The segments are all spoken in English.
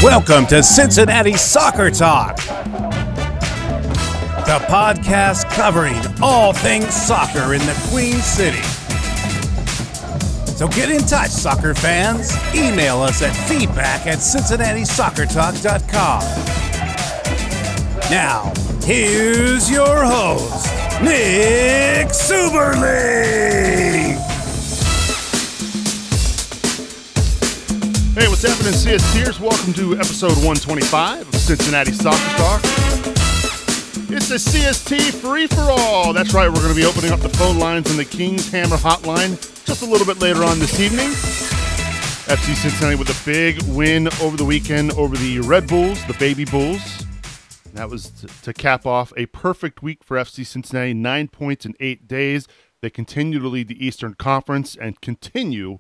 Welcome to Cincinnati Soccer Talk, the podcast covering all things soccer in the Queen City. So get in touch, soccer fans. Email us at feedback@cincinnati-soccertalk.com. Now, here's your host, Nick Suberly. Hey, what's happening, CSTers? Welcome to episode 125 of Cincinnati Soccer Talk. It's a CST Free-for-All. That's right, we're going to be opening up the phone lines in the King's Hammer hotline just a little bit later on this evening. FC Cincinnati with a big win over the weekend over the Red Bulls, the Baby Bulls. That was to cap off a perfect week for FC Cincinnati, 9 points in 8 days. They continue to lead the Eastern Conference and continue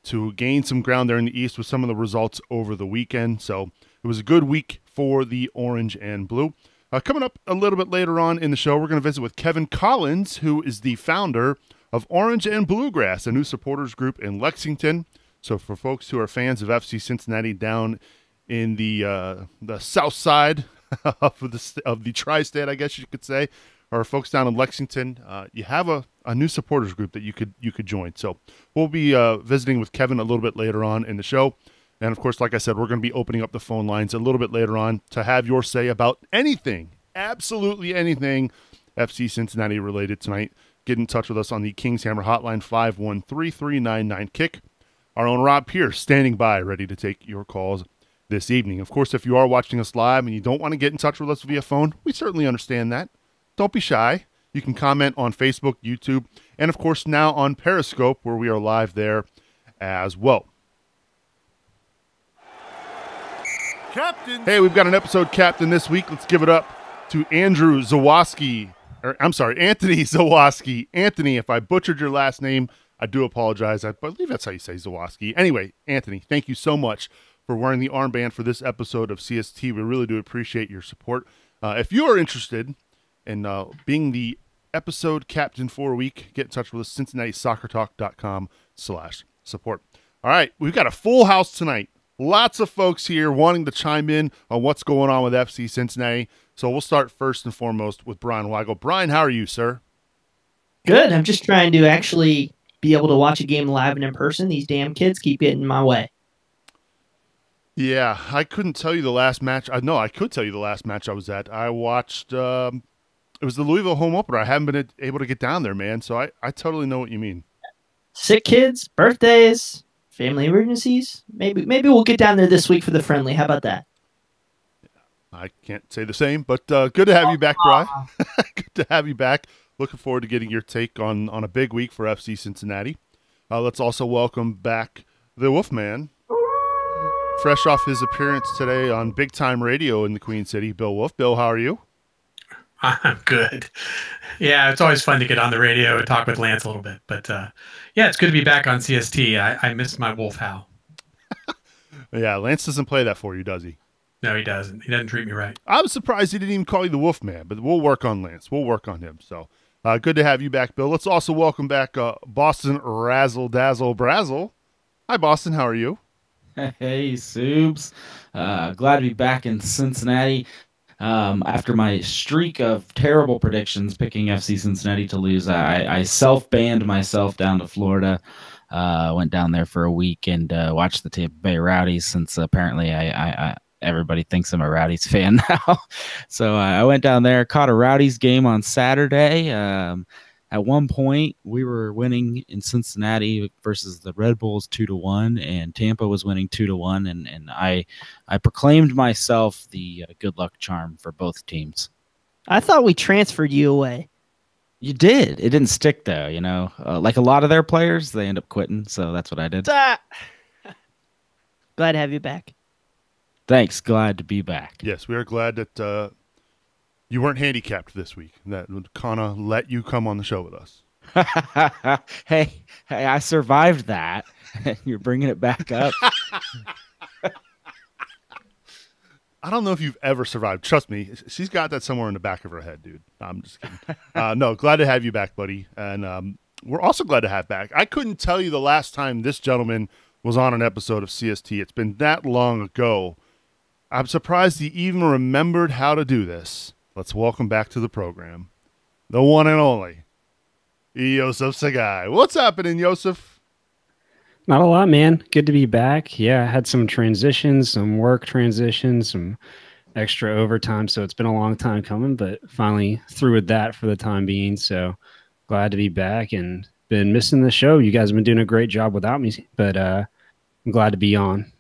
to gain some ground there in the East with some of the results over the weekend. So it was a good week for the Orange and Blue. Coming up a little bit later on in the show, we're going to visit with Kevin Collins, who is the founder of Orange and Bluegrass, a new supporters group in Lexington. So for folks who are fans of FC Cincinnati down in the south side of the tri-state, I guess you could say, or folks down in Lexington, you have a new supporters group that you could join. So we'll be visiting with Kevin a little bit later on in the show. And, of course, like I said, we're going to be opening up the phone lines a little bit later on to have your say about anything, absolutely anything FC Cincinnati related tonight. Get in touch with us on the King's Hammer hotline, 513-399-KICK. Our own Rob Pierce standing by, ready to take your calls this evening. Of course, if you are watching us live and you don't want to get in touch with us via phone, we certainly understand that. Don't be shy. You can comment on Facebook, YouTube, and, of course, now on Periscope, where we are live there as well. Captain. Hey, we've got an episode captain this week. Let's give it up to Anthony Zawoski. Anthony, if I butchered your last name, I do apologize. I believe that's how you say Zawoski. Anyway, Anthony, thank you so much for wearing the armband for this episode of CST. We really do appreciate your support. If you are interested in being the episode captain for a week, get in touch with us, CincinnatiSoccerTalk.com/support. All right, we've got a full house tonight. Lots of folks here wanting to chime in on what's going on with FC Cincinnati. So we'll start first and foremost with Brian Weigel. Brian, how are you, sir? Good. I'm just trying to actually be able to watch a game live and in person. These damn kids keep getting in my way. Yeah, I couldn't tell you the last match. No, I could tell you the last match I was at. I watched, it was the Louisville home opener. I haven't been able to get down there, man. So I totally know what you mean. Sick kids, birthdays, family emergencies. Maybe we'll get down there this week for the friendly. How about that? I can't say the same, but good to have you back, Brian. Good to have you back. Looking forward to getting your take on a big week for FC Cincinnati. Let's also welcome back the Wolfman, fresh off his appearance today on Big Time Radio in the Queen City, Bill Wolf. Bill, how are you? I'm good. Yeah, it's always fun to get on the radio and talk with Lance a little bit. But, yeah, it's good to be back on CST. I missed my wolf howl. Yeah, Lance doesn't play that for you, does he? No, he doesn't. He doesn't treat me right. I was surprised he didn't even call you the Wolfman, but we'll work on Lance. We'll work on him. So good to have you back, Bill. Let's also welcome back Boston Razzle Dazzle Brazzle. Hi, Boston. How are you? Hey, Subs. Glad to be back in Cincinnati. After my streak of terrible predictions picking FC Cincinnati to lose, I self-banned myself down to Florida. Went down there for a week and watched the Tampa Bay Rowdies, since apparently everybody thinks I'm a Rowdies fan now. So I went down there, caught a Rowdies game on Saturday. At one point, we were winning in Cincinnati versus the Red Bulls 2-1, and Tampa was winning 2-1, and I proclaimed myself the good luck charm for both teams. I thought we transferred you away. You did. It didn't stick, though. You know, like a lot of their players, they end up quitting. So that's what I did. Glad to have you back. Thanks. Glad to be back. Yes, we are glad that you weren't handicapped this week. That would kind of let you come on the show with us. Hey, I survived that. You're bringing it back up. I don't know if you've ever survived. Trust me, she's got that somewhere in the back of her head, dude. I'm just kidding. No, glad to have you back, buddy. And we're also glad to have back. I couldn't tell you the last time this gentleman was on an episode of CST. It's been that long ago I'm surprised he even remembered how to do this. Let's welcome back to the program the one and only Yosef Sagai. What's happening, Yosef? Not a lot, man. Good to be back. Yeah, I had some transitions, some work transitions, some extra overtime. So it's been a long time coming, but finally through with that for the time being. So glad to be back and been missing the show. You guys have been doing a great job without me, but I'm glad to be on.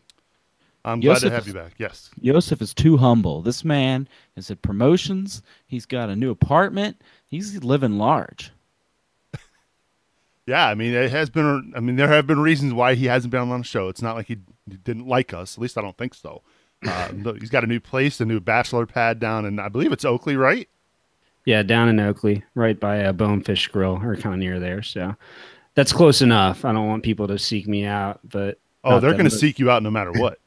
I'm glad to have you back. Yes. Yosef is too humble. This man has had promotions. He's got a new apartment. He's living large. Yeah, I mean, it has been. I mean, there have been reasons why he hasn't been on the show. It's not like he didn't like us. At least I don't think so. He's got a new place, a new bachelor pad down in, I believe it's Oakley, right? Yeah, down in Oakley, right by a Bonefish Grill, or kind of near there. So that's close enough. I don't want people to seek me out, but they're going to seek you out no matter what.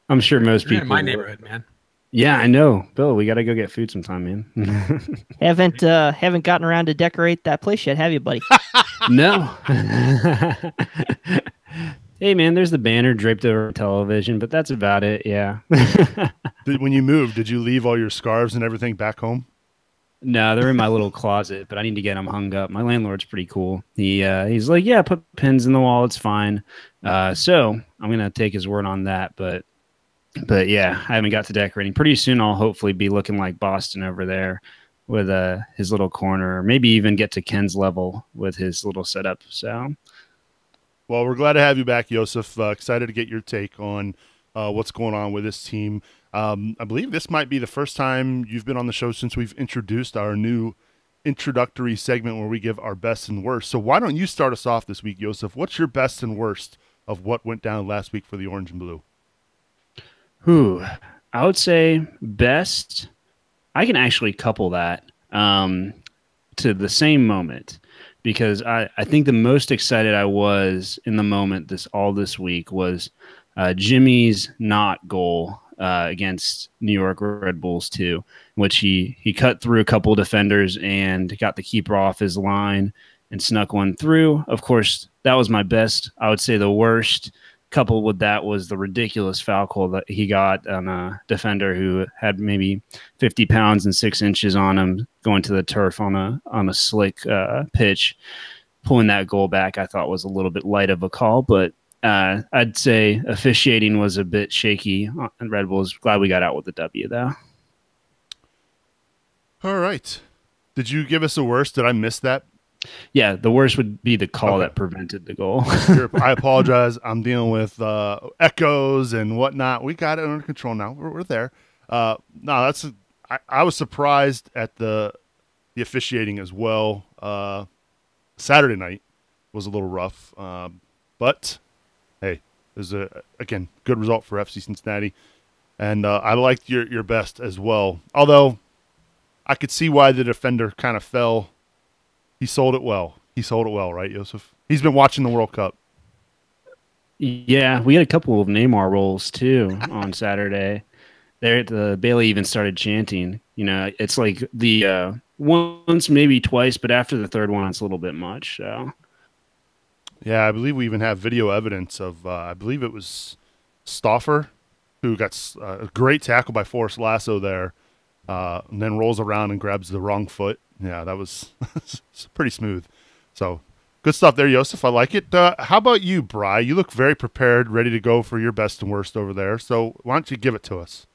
I'm sure most people in my neighborhood, man. Yeah, I know, Bill. We got to go get food sometime, man. Haven't gotten around to decorate that place yet, have you, buddy? No. Hey, man, there's the banner draped over television, but that's about it. Yeah. When you moved, did you leave all your scarves and everything back home? No, they're in my little closet, but I need to get them hung up. My landlord's pretty cool. He's like, yeah, put pins in the wall. It's fine. So I'm going to take his word on that. But yeah, I haven't got to decorating. Pretty soon I'll hopefully be looking like Boston over there with his little corner, or maybe even get to Ken's level with his little setup. So, well, we're glad to have you back, Yosef. Excited to get your take on what's going on with this team. I believe this might be the first time you've been on the show since we've introduced our new introductory segment where we give our best and worst. So why don't you start us off this week, Yosef? What's your best and worst of what went down last week for the Orange and Blue? I would say best. I can actually couple that to the same moment, because I think the most excited I was in the moment this week was Jimmy's not goal against New York Red Bulls 2, in which he cut through a couple of defenders and got the keeper off his line and snuck one through. Of course, that was my best. I would say the worst, coupled with that, was the ridiculous foul call that he got on a defender who had maybe 50 pounds and 6 inches on him going to the turf on a slick pitch. Pulling that goal back, I thought was a little bit light of a call, but I'd say officiating was a bit shaky on Red Bulls. Glad we got out with the W, though. All right. Did you give us a worst? Did I miss that? Yeah, the worst would be the call that prevented the goal. I apologize. I'm dealing with echoes and whatnot. We got it under control now. We're there. No, I was surprised at the officiating as well. Saturday night was a little rough, but hey, it was again good result for FC Cincinnati, and I liked your best as well. Although I could see why the defender kind of fell. He sold it well. Right, Yosef? He's been watching the World Cup. Yeah, we had a couple of Neymar rolls too on Saturday. There, the Bailey even started chanting. You know, it's like the once, maybe twice, but after the third one, it's a little bit much. So, yeah, I believe we even have video evidence of. I believe it was Stauffer who got a great tackle by Forrest Lasso there, and then rolls around and grabs the wrong foot. Yeah, that was pretty smooth. So, good stuff there, Yosef. I like it. How about you, Bri? You look very prepared, ready to go for your best and worst over there. So, why don't you give it to us?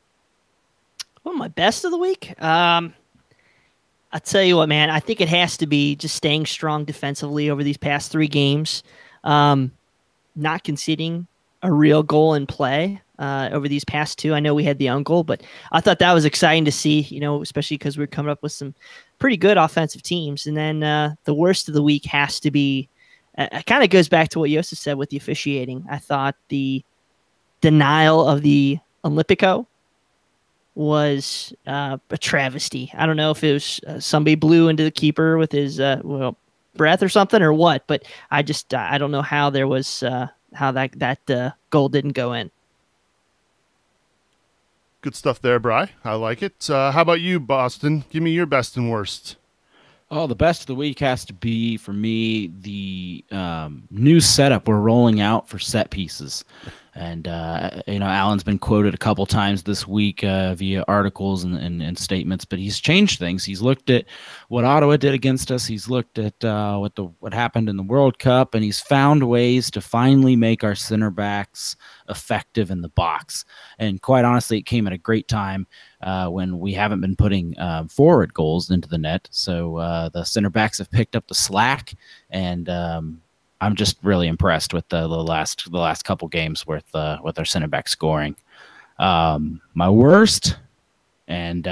Well, my best of the week? I'll tell you what, man. I think it has to be just staying strong defensively over these past 3 games. Not conceding a real goal in play over these past 2. I know we had the own goal, but I thought that was exciting to see, you know, especially because we're coming up with some pretty good offensive teams. And then the worst of the week has to be, it kind of goes back to what Yosef said with the officiating. I thought the denial of the Olympico was a travesty. I don't know if it was somebody blew into the keeper with his breath or something or what, but I don't know how there was how that goal didn't go in. Good stuff there, Bri. I like it. How about you, Boston? Give me your best and worst. Oh, the best of the week has to be, for me, the new setup we're rolling out for set pieces. And Allen's been quoted a couple times this week via articles and statements, but he's changed things. He's looked at what Ottawa did against us. He's looked at what happened in the World Cup, and he's found ways to finally make our center backs effective in the box. And quite honestly, it came at a great time when we haven't been putting forward goals into the net. So the center backs have picked up the slack, and I'm just really impressed with the last couple games with our center back scoring. My worst, and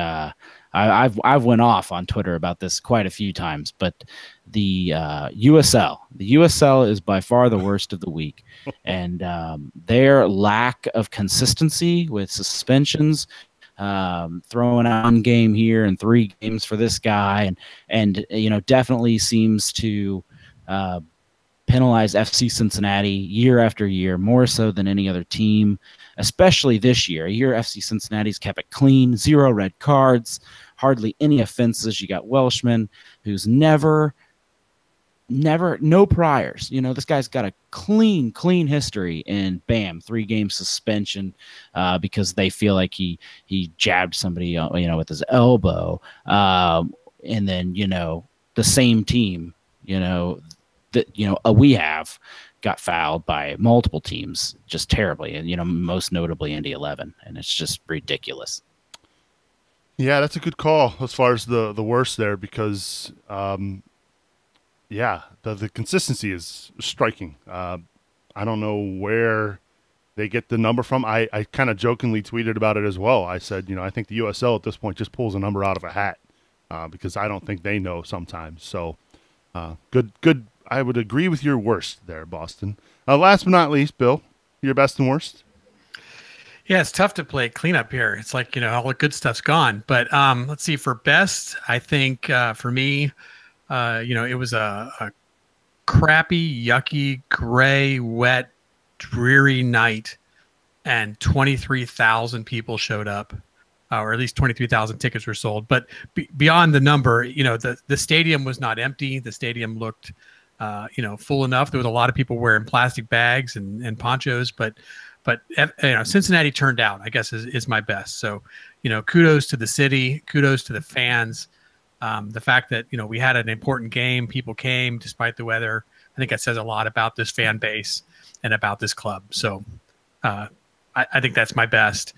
I've went off on Twitter about this quite a few times, but the USL is by far the worst of the week, and their lack of consistency with suspensions, throwing out one game here and 3 games for this guy, and definitely seems to penalize FC Cincinnati year after year, more so than any other team, especially this year. A year FC Cincinnati's kept it clean, 0 red cards, hardly any offenses. You got Welshman, who's never, no priors. This guy's got a clean history, and bam, 3-game suspension because they feel like he jabbed somebody, with his elbow. And then, the same team, that we have got fouled by multiple teams just terribly, and most notably Indy 11, and it's just ridiculous. Yeah, that's a good call as far as the worst there, because the consistency is striking. I don't know where they get the number from. I kind of jokingly tweeted about it as well. I said, I think the USL at this point just pulls a number out of a hat because I don't think they know sometimes. So good. I would agree with your worst there, Boston. Last but not least, Bill, your best and worst. Yeah, it's tough to play cleanup here. It's like, all the good stuff's gone. But let's see, for best, I think for me, it was a crappy, yucky, gray, wet, dreary night, and 23,000 people showed up, or at least 23,000 tickets were sold. But beyond the number, the stadium was not empty. The stadium looked full enough. There was a lot of people wearing plastic bags and ponchos, but Cincinnati turned out, I guess, is my best. So, kudos to the city, kudos to the fans. The fact that, we had an important game, people came despite the weather. I think that says a lot about this fan base and about this club. So, I think that's my best.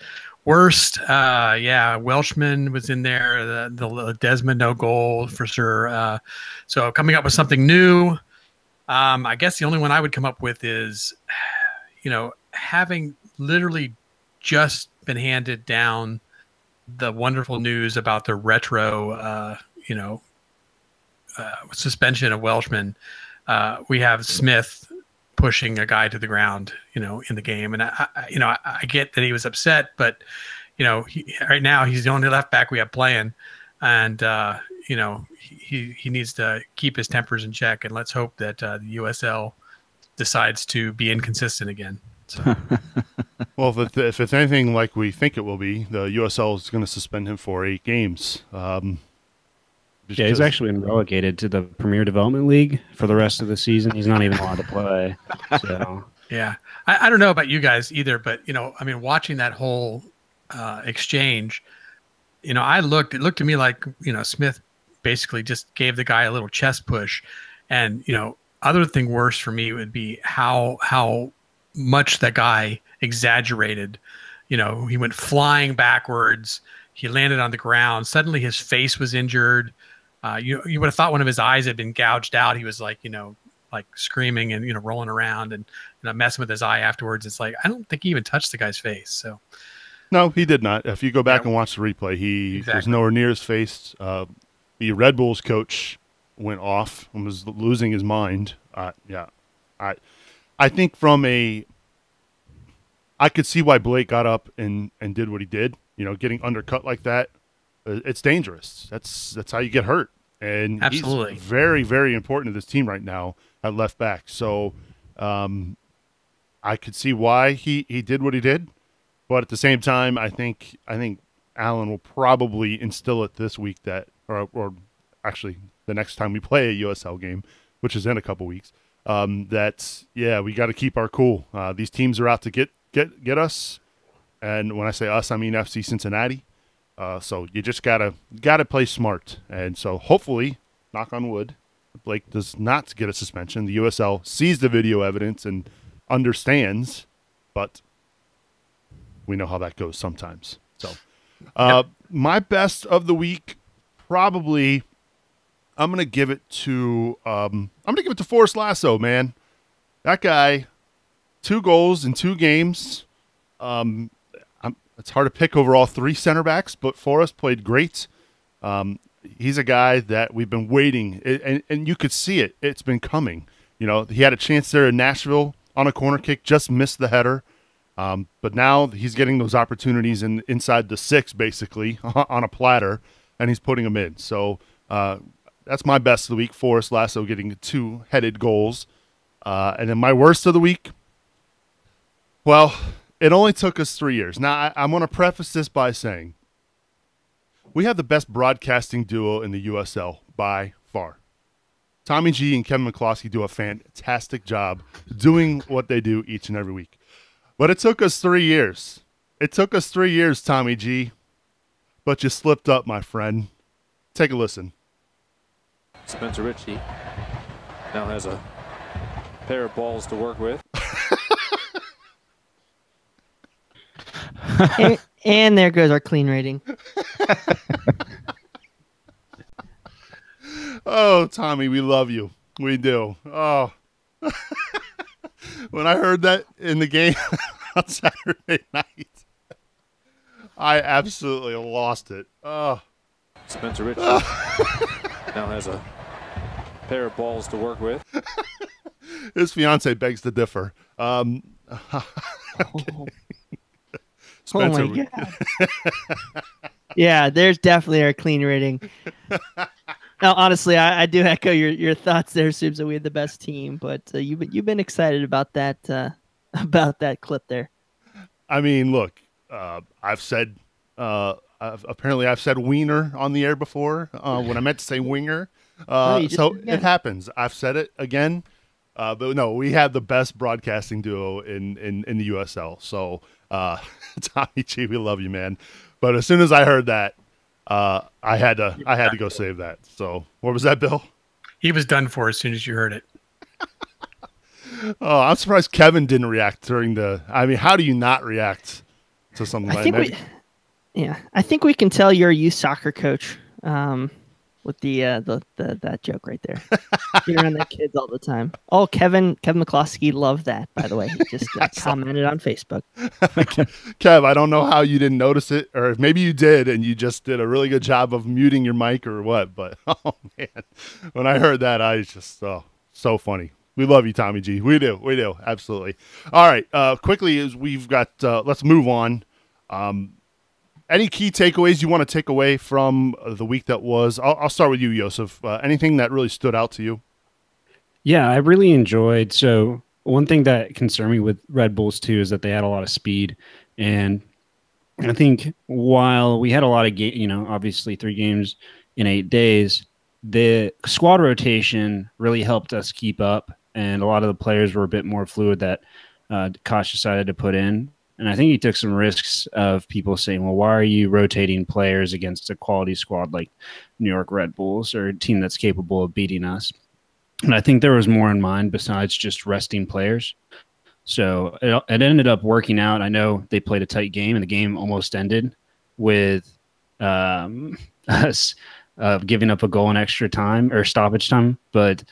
Worst, Welshman was in there, the Desmond no goal for sure. So coming up with something new, I guess the only one I would come up with is, having literally just been handed down the wonderful news about the retro, suspension of Welshman. We have Smith pushing a guy to the ground, in the game. And I get that he was upset, but, right now he's the only left back we have playing. And, he needs to keep his tempers in check, and let's hope that the USL decides to be inconsistent again. So. Well, if it's anything like we think it will be, the USL is going to suspend him for 8 games. He's actually been relegated to the Premier Development League for the rest of the season. He's not even allowed to play. So yeah, I don't know about you guys either, but watching that whole exchange, it looked to me like Smith basically just gave the guy a little chest push, and other thing worse for me would be how much that guy exaggerated. He went flying backwards. He landed on the ground. Suddenly his face was injured. You would have thought one of his eyes had been gouged out. He was like screaming and rolling around and messing with his eye afterwards. It's like, I don't think he even touched the guy's face. So no, he did not. If you go back and watch the replay, he was nowhere near his face. The Red Bulls coach went off and was losing his mind. I think I could see why Blake got up and did what he did. Getting undercut like that, it's dangerous. That's how you get hurt. And absolutely, he's very, very important to this team right now at left back. So I could see why he did what he did. But at the same time, I think Allen will probably instill it this week or actually the next time we play a USL game, which is in a couple weeks, we got to keep our cool. These teams are out to get get us. And when I say us, I mean FC Cincinnati. So you just gotta play smart. And so hopefully, knock on wood, Blake does not get a suspension. The USL sees the video evidence and understands, but we know how that goes sometimes. So my best of the week, probably, I'm gonna give it to Forrest Lasso, man. That guy, 2 goals in 2 games. It's hard to pick over all 3 center backs, but Forrest played great. He's a guy that we've been waiting, and you could see it. It's been coming. You know, he had a chance there in Nashville on a corner kick, just missed the header. But now he's getting those opportunities inside the 6, basically, on a platter, and he's putting them in. So that's my best of the week, Forrest Lasso getting 2 headed goals. And then my worst of the week, well, it only took us 3 years. Now, I'm going to preface this by saying we have the best broadcasting duo in the USL by far. Tommy G and Kevin McCloskey do a fantastic job doing what they do each and every week. But it took us 3 years. It took us 3 years, Tommy G. But you slipped up, my friend. Take a listen. Spencer Ritchie now has a pair of balls to work with. and there goes our clean rating. Oh, Tommy, we love you. We do. Oh. When I heard that in the game on Saturday night, I absolutely lost it. Oh. Spencer Ritchie now has a pair of balls to work with. His fiance begs to differ. Spencer, oh my God. Yeah, there's definitely our clean rating. No, honestly, I do echo your thoughts there, Subs, that we had the best team, but you've been excited about that clip there. I mean, look, I've said apparently I've said wiener on the air before when I meant to say winger. So it happens. I've said it again. But no, we had the best broadcasting duo in the USL. So Tommy G, we love you, man. But as soon as I heard that, I had to go save that. So what was that, Bill? He was done for as soon as you heard it. Oh, I'm surprised Kevin didn't react during the. I mean, how do you not react to something like that? I think we can tell you're a youth soccer coach with that joke right there. You're around the kids all the time. Oh, Kevin McCloskey loved that, by the way. He just commented on Facebook. Kev, I don't know how you didn't notice it, or maybe you did, and you just did a really good job of muting your mic or what. But oh man, when I heard that, I just so funny. We love you, Tommy G. We do, absolutely. All right, quickly as we've got, let's move on. Any key takeaways you want to take away from the week that was? I'll start with you, Joseph. Anything that really stood out to you? Yeah, I really enjoyed. So one thing that concerned me with Red Bulls too is that they had a lot of speed, and I think while we had a lot of obviously 3 games in 8 days, the squad rotation really helped us keep up, and a lot of the players were a bit more fluid that Koch decided to put in. And I think he took some risks of people saying, well, why are you rotating players against a quality squad like New York Red Bulls or a team that's capable of beating us? And I think there was more in mind besides just resting players. So it ended up working out. I know they played a tight game, and the game almost ended with us giving up a goal in extra time or stoppage time. But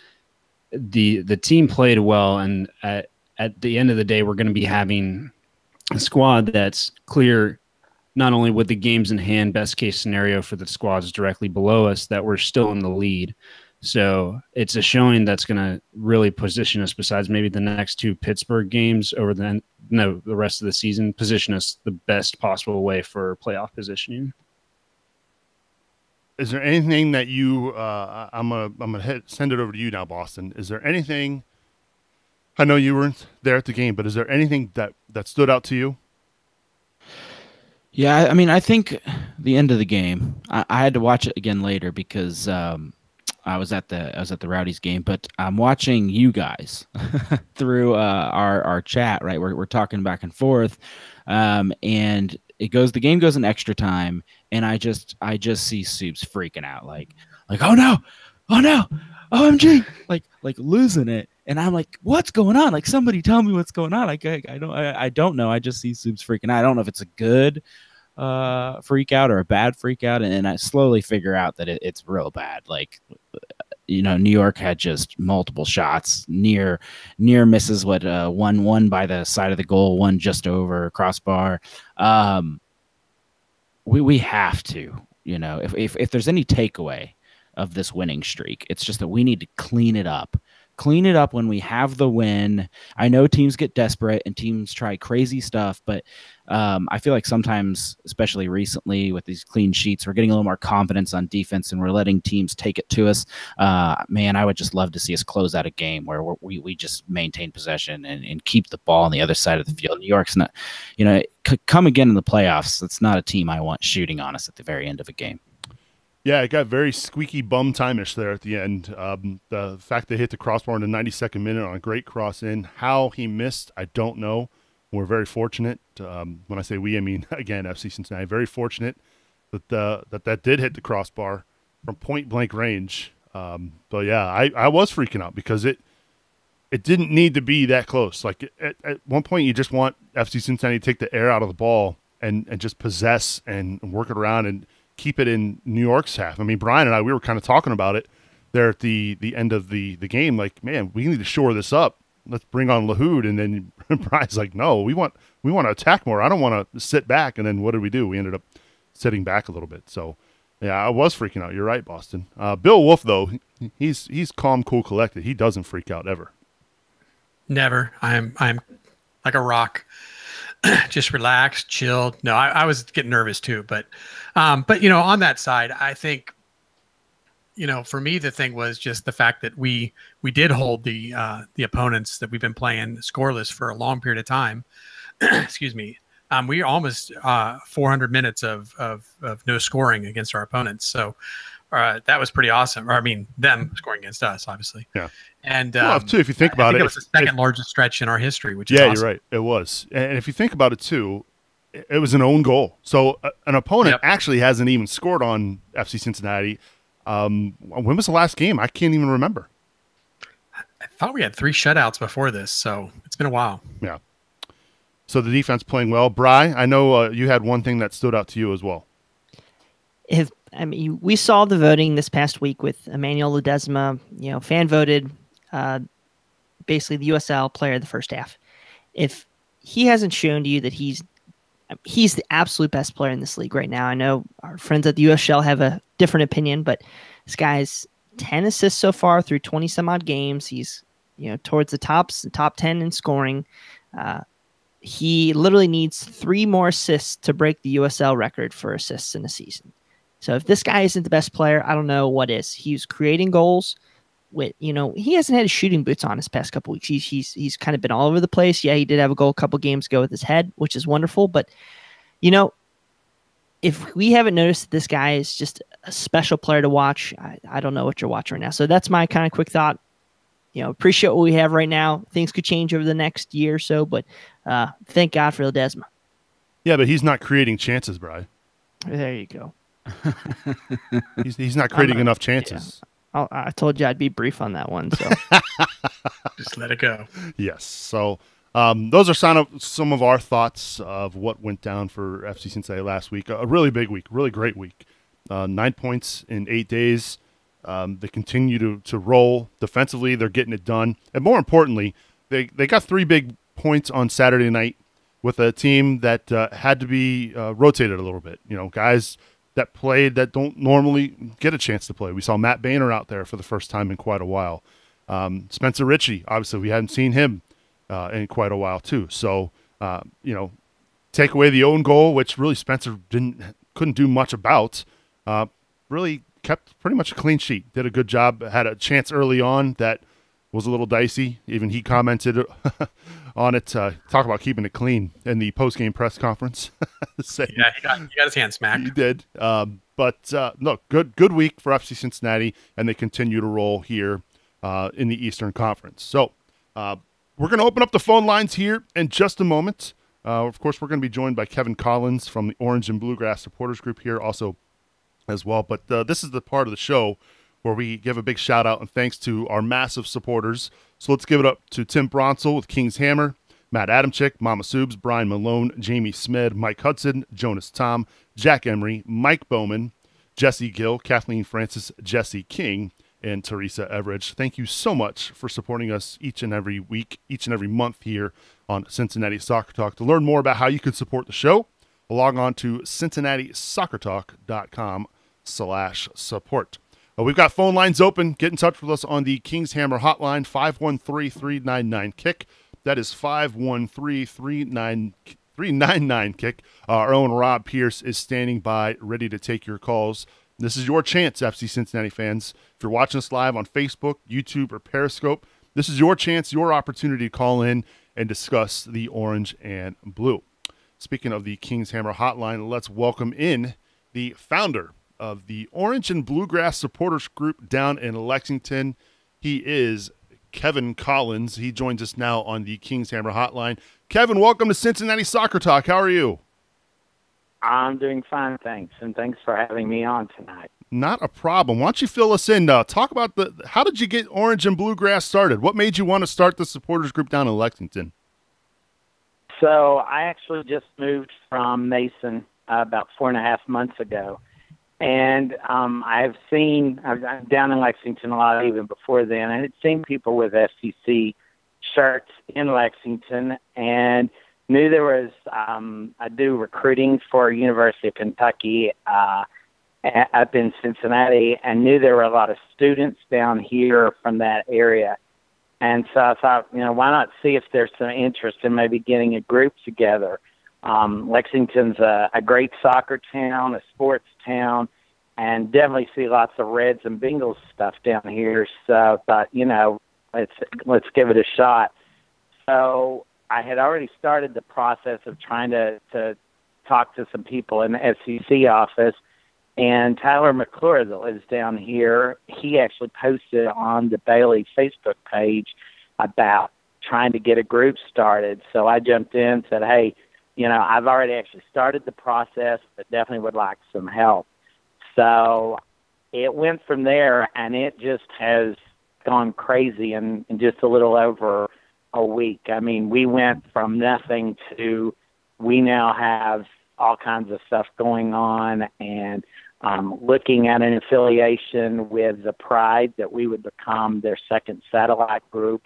the team played well, and at the end of the day, we're going to be having a squad that's clear, not only with the games in hand, best case scenario for the squads directly below us, that we're still in the lead. So it's a showing that's going to really position us, besides maybe the next 2 Pittsburgh games over the rest of the season, position us the best possible way for playoff positioning. Is there anything that you? I'm gonna send it over to you now, Boston. Is there anything? I know you weren't there at the game, but is there anything that stood out to you? Yeah, I mean, I think the end of the game, I had to watch it again later because I was at the Rowdies game, but I'm watching you guys through our chat. Right, we're talking back and forth, and the game goes in extra time, and I just see Soups freaking out, like oh no, OMG, like losing it, and I'm like, what's going on? Like, somebody tell me what's going on. Like, I don't know. I just see Soups freaking out. I don't know if it's a good freak out or a bad freak out, and I slowly figure out that it's real bad. Like, New York had just multiple shots, near misses, one by the side of the goal, one just over crossbar. We have to, if there's any takeaway of this winning streak, it's just that we need to clean it up when we have the win. I know teams get desperate and teams try crazy stuff, but I feel like sometimes, especially recently with these clean sheets, we're getting a little more confidence on defense and we're letting teams take it to us. Man, I would just love to see us close out a game where we just maintain possession and keep the ball on the other side of the field. New York's not, come again in the playoffs. It's not a team I want shooting on us at the very end of a game. Yeah, it got very squeaky bum time-ish there at the end. The fact they hit the crossbar in the 92nd minute on a great cross in. How he missed, I don't know. We're very fortunate. When I say we, I mean, again, FC Cincinnati. Very fortunate that did hit the crossbar from point-blank range. But, yeah, I was freaking out because it didn't need to be that close. Like, at one point, you just want FC Cincinnati to take the air out of the ball and just possess and work it around and keep it in New York's half. I mean, Brian and I, we were kind of talking about it there at the end of the game. Like, man, we need to shore this up. Let's bring on Lahoud. And then Brian's like, no, we want to attack more. I don't want to sit back. And then what did we do? We ended up sitting back a little bit. So, yeah, I was freaking out. You're right, Boston. Bill Wolf, though, he's calm, cool, collected. He doesn't freak out ever. Never. I'm like a rock. Just relaxed, chilled. No, I was getting nervous too, but on that side, I think, for me, the thing was just the fact that we did hold the opponents that we've been playing scoreless for a long period of time. Excuse me. We almost 400 minutes of no scoring against our opponents. So that was pretty awesome. Or I mean, them scoring against us, obviously. Yeah. And too, if you think about it, it was the second largest stretch in our history, which is awesome. You're right. It was. And if you think about it too, it was an own goal. So an opponent actually hasn't even scored on FC Cincinnati. When was the last game? I can't even remember. I thought we had 3 shutouts before this, so it's been a while. Yeah. So the defense playing well. Bri, I know you had one thing that stood out to you as well. We saw the voting this past week with Emmanuel Ledesma, fan voted basically the USL player of the first half. If he hasn't shown to you that he's the absolute best player in this league right now, I know our friends at the USL have a different opinion, but this guy's 10 assists so far through 20 some odd games. He's, towards the top 10 in scoring. He literally needs 3 more assists to break the USL record for assists in a season. So if this guy isn't the best player, I don't know what is. He's creating goals. He hasn't had his shooting boots on his past couple weeks. He's kind of been all over the place. Yeah, he did have a goal a couple games ago with his head, which is wonderful. But, if we haven't noticed that this guy is just a special player to watch, I don't know what you're watching right now. So that's my kind of quick thought. Appreciate what we have right now. Things could change over the next year or so, but thank God for Ledesma. Yeah, but he's not creating chances, Bri. There you go. He's not creating enough chances. Yeah. I told you I'd be brief on that one, so just let it go. Yes. So those are some of our thoughts of what went down for FC Cincinnati last week. A really big week, really great week. 9 points in 8 days. They continue to roll defensively. They're getting it done, and more importantly, they got 3 big points on Saturday night with a team that had to be rotated a little bit. Guys that played that don't normally get a chance to play. We saw Matt Boehner out there for the first time in quite a while. Spencer Ritchie, obviously, we hadn't seen him in quite a while too. So, take away the own goal, which really Spencer couldn't do much about. Really kept pretty much a clean sheet. Did a good job. Had a chance early on that was a little dicey. Even he commented on it. Talk about keeping it clean in the post-game press conference. Yeah, he got his hand smacked. He did. But look, good week for FC Cincinnati, and they continue to roll here in the Eastern Conference. So we're going to open up the phone lines here in just a moment. Of course, we're going to be joined by Kevin Collins from the Orange and Bluegrass Supporters Group here also as well. But this is the part of the show where we give a big shout out and thanks to our massive supporters. So let's give it up to Tim Bronsel with King's Hammer, Matt Adamczyk, Mama Subs, Brian Malone, Jamie Smid, Mike Hudson, Jonas Tom, Jack Emery, Mike Bowman, Jesse Gill, Kathleen Francis, Jesse King, and Teresa Everidge. Thank you so much for supporting us each and every week, each and every month here on Cincinnati Soccer Talk. To learn more about how you can support the show, log on to CincinnatiSoccerTalk.com/support. We've got phone lines open. Get in touch with us on the King's Hammer hotline, 513-399-KICK. That is 513-399-KICK. Our own Rob Pierce is standing by, ready to take your calls. This is your chance, FC Cincinnati fans. If you're watching us live on Facebook, YouTube, or Periscope, this is your chance, your opportunity to call in and discuss the orange and blue. Speaking of the King's Hammer hotline, let's welcome in the founder of the Orange and Bluegrass Supporters Group down in Lexington. He is Kevin Collins. He joins us now on the King's Hammer hotline. Kevin, welcome to Cincinnati Soccer Talk. How are you? I'm doing fine, thanks, and thanks for having me on tonight. Not a problem. Why don't you fill us in? Talk about how did you get Orange and Bluegrass started? What made you want to start the supporters group down in Lexington? So I actually just moved from Mason about 4.5 months ago. And I'm down in Lexington a lot even before then. I had seen people with FCC shirts in Lexington and knew there was, I do recruiting for University of Kentucky up in Cincinnati, and knew there were a lot of students down here from that area. And so I thought, why not see if there's some interest in maybe getting a group together. Lexington's a great soccer town, a sports town, and definitely see lots of Reds and Bengals stuff down here. So I thought, let's give it a shot. So I had already started the process of trying to talk to some people in the FCC office, and Tyler McClure that lives down here, he actually posted on the Bailey Facebook page about trying to get a group started. So I jumped in and said, hey, I've already actually started the process, but definitely would like some help. So it went from there, and it just has gone crazy in just a little over a week. I mean, we went from nothing to we now have all kinds of stuff going on, and looking at an affiliation with the Pride that we would become their second satellite group.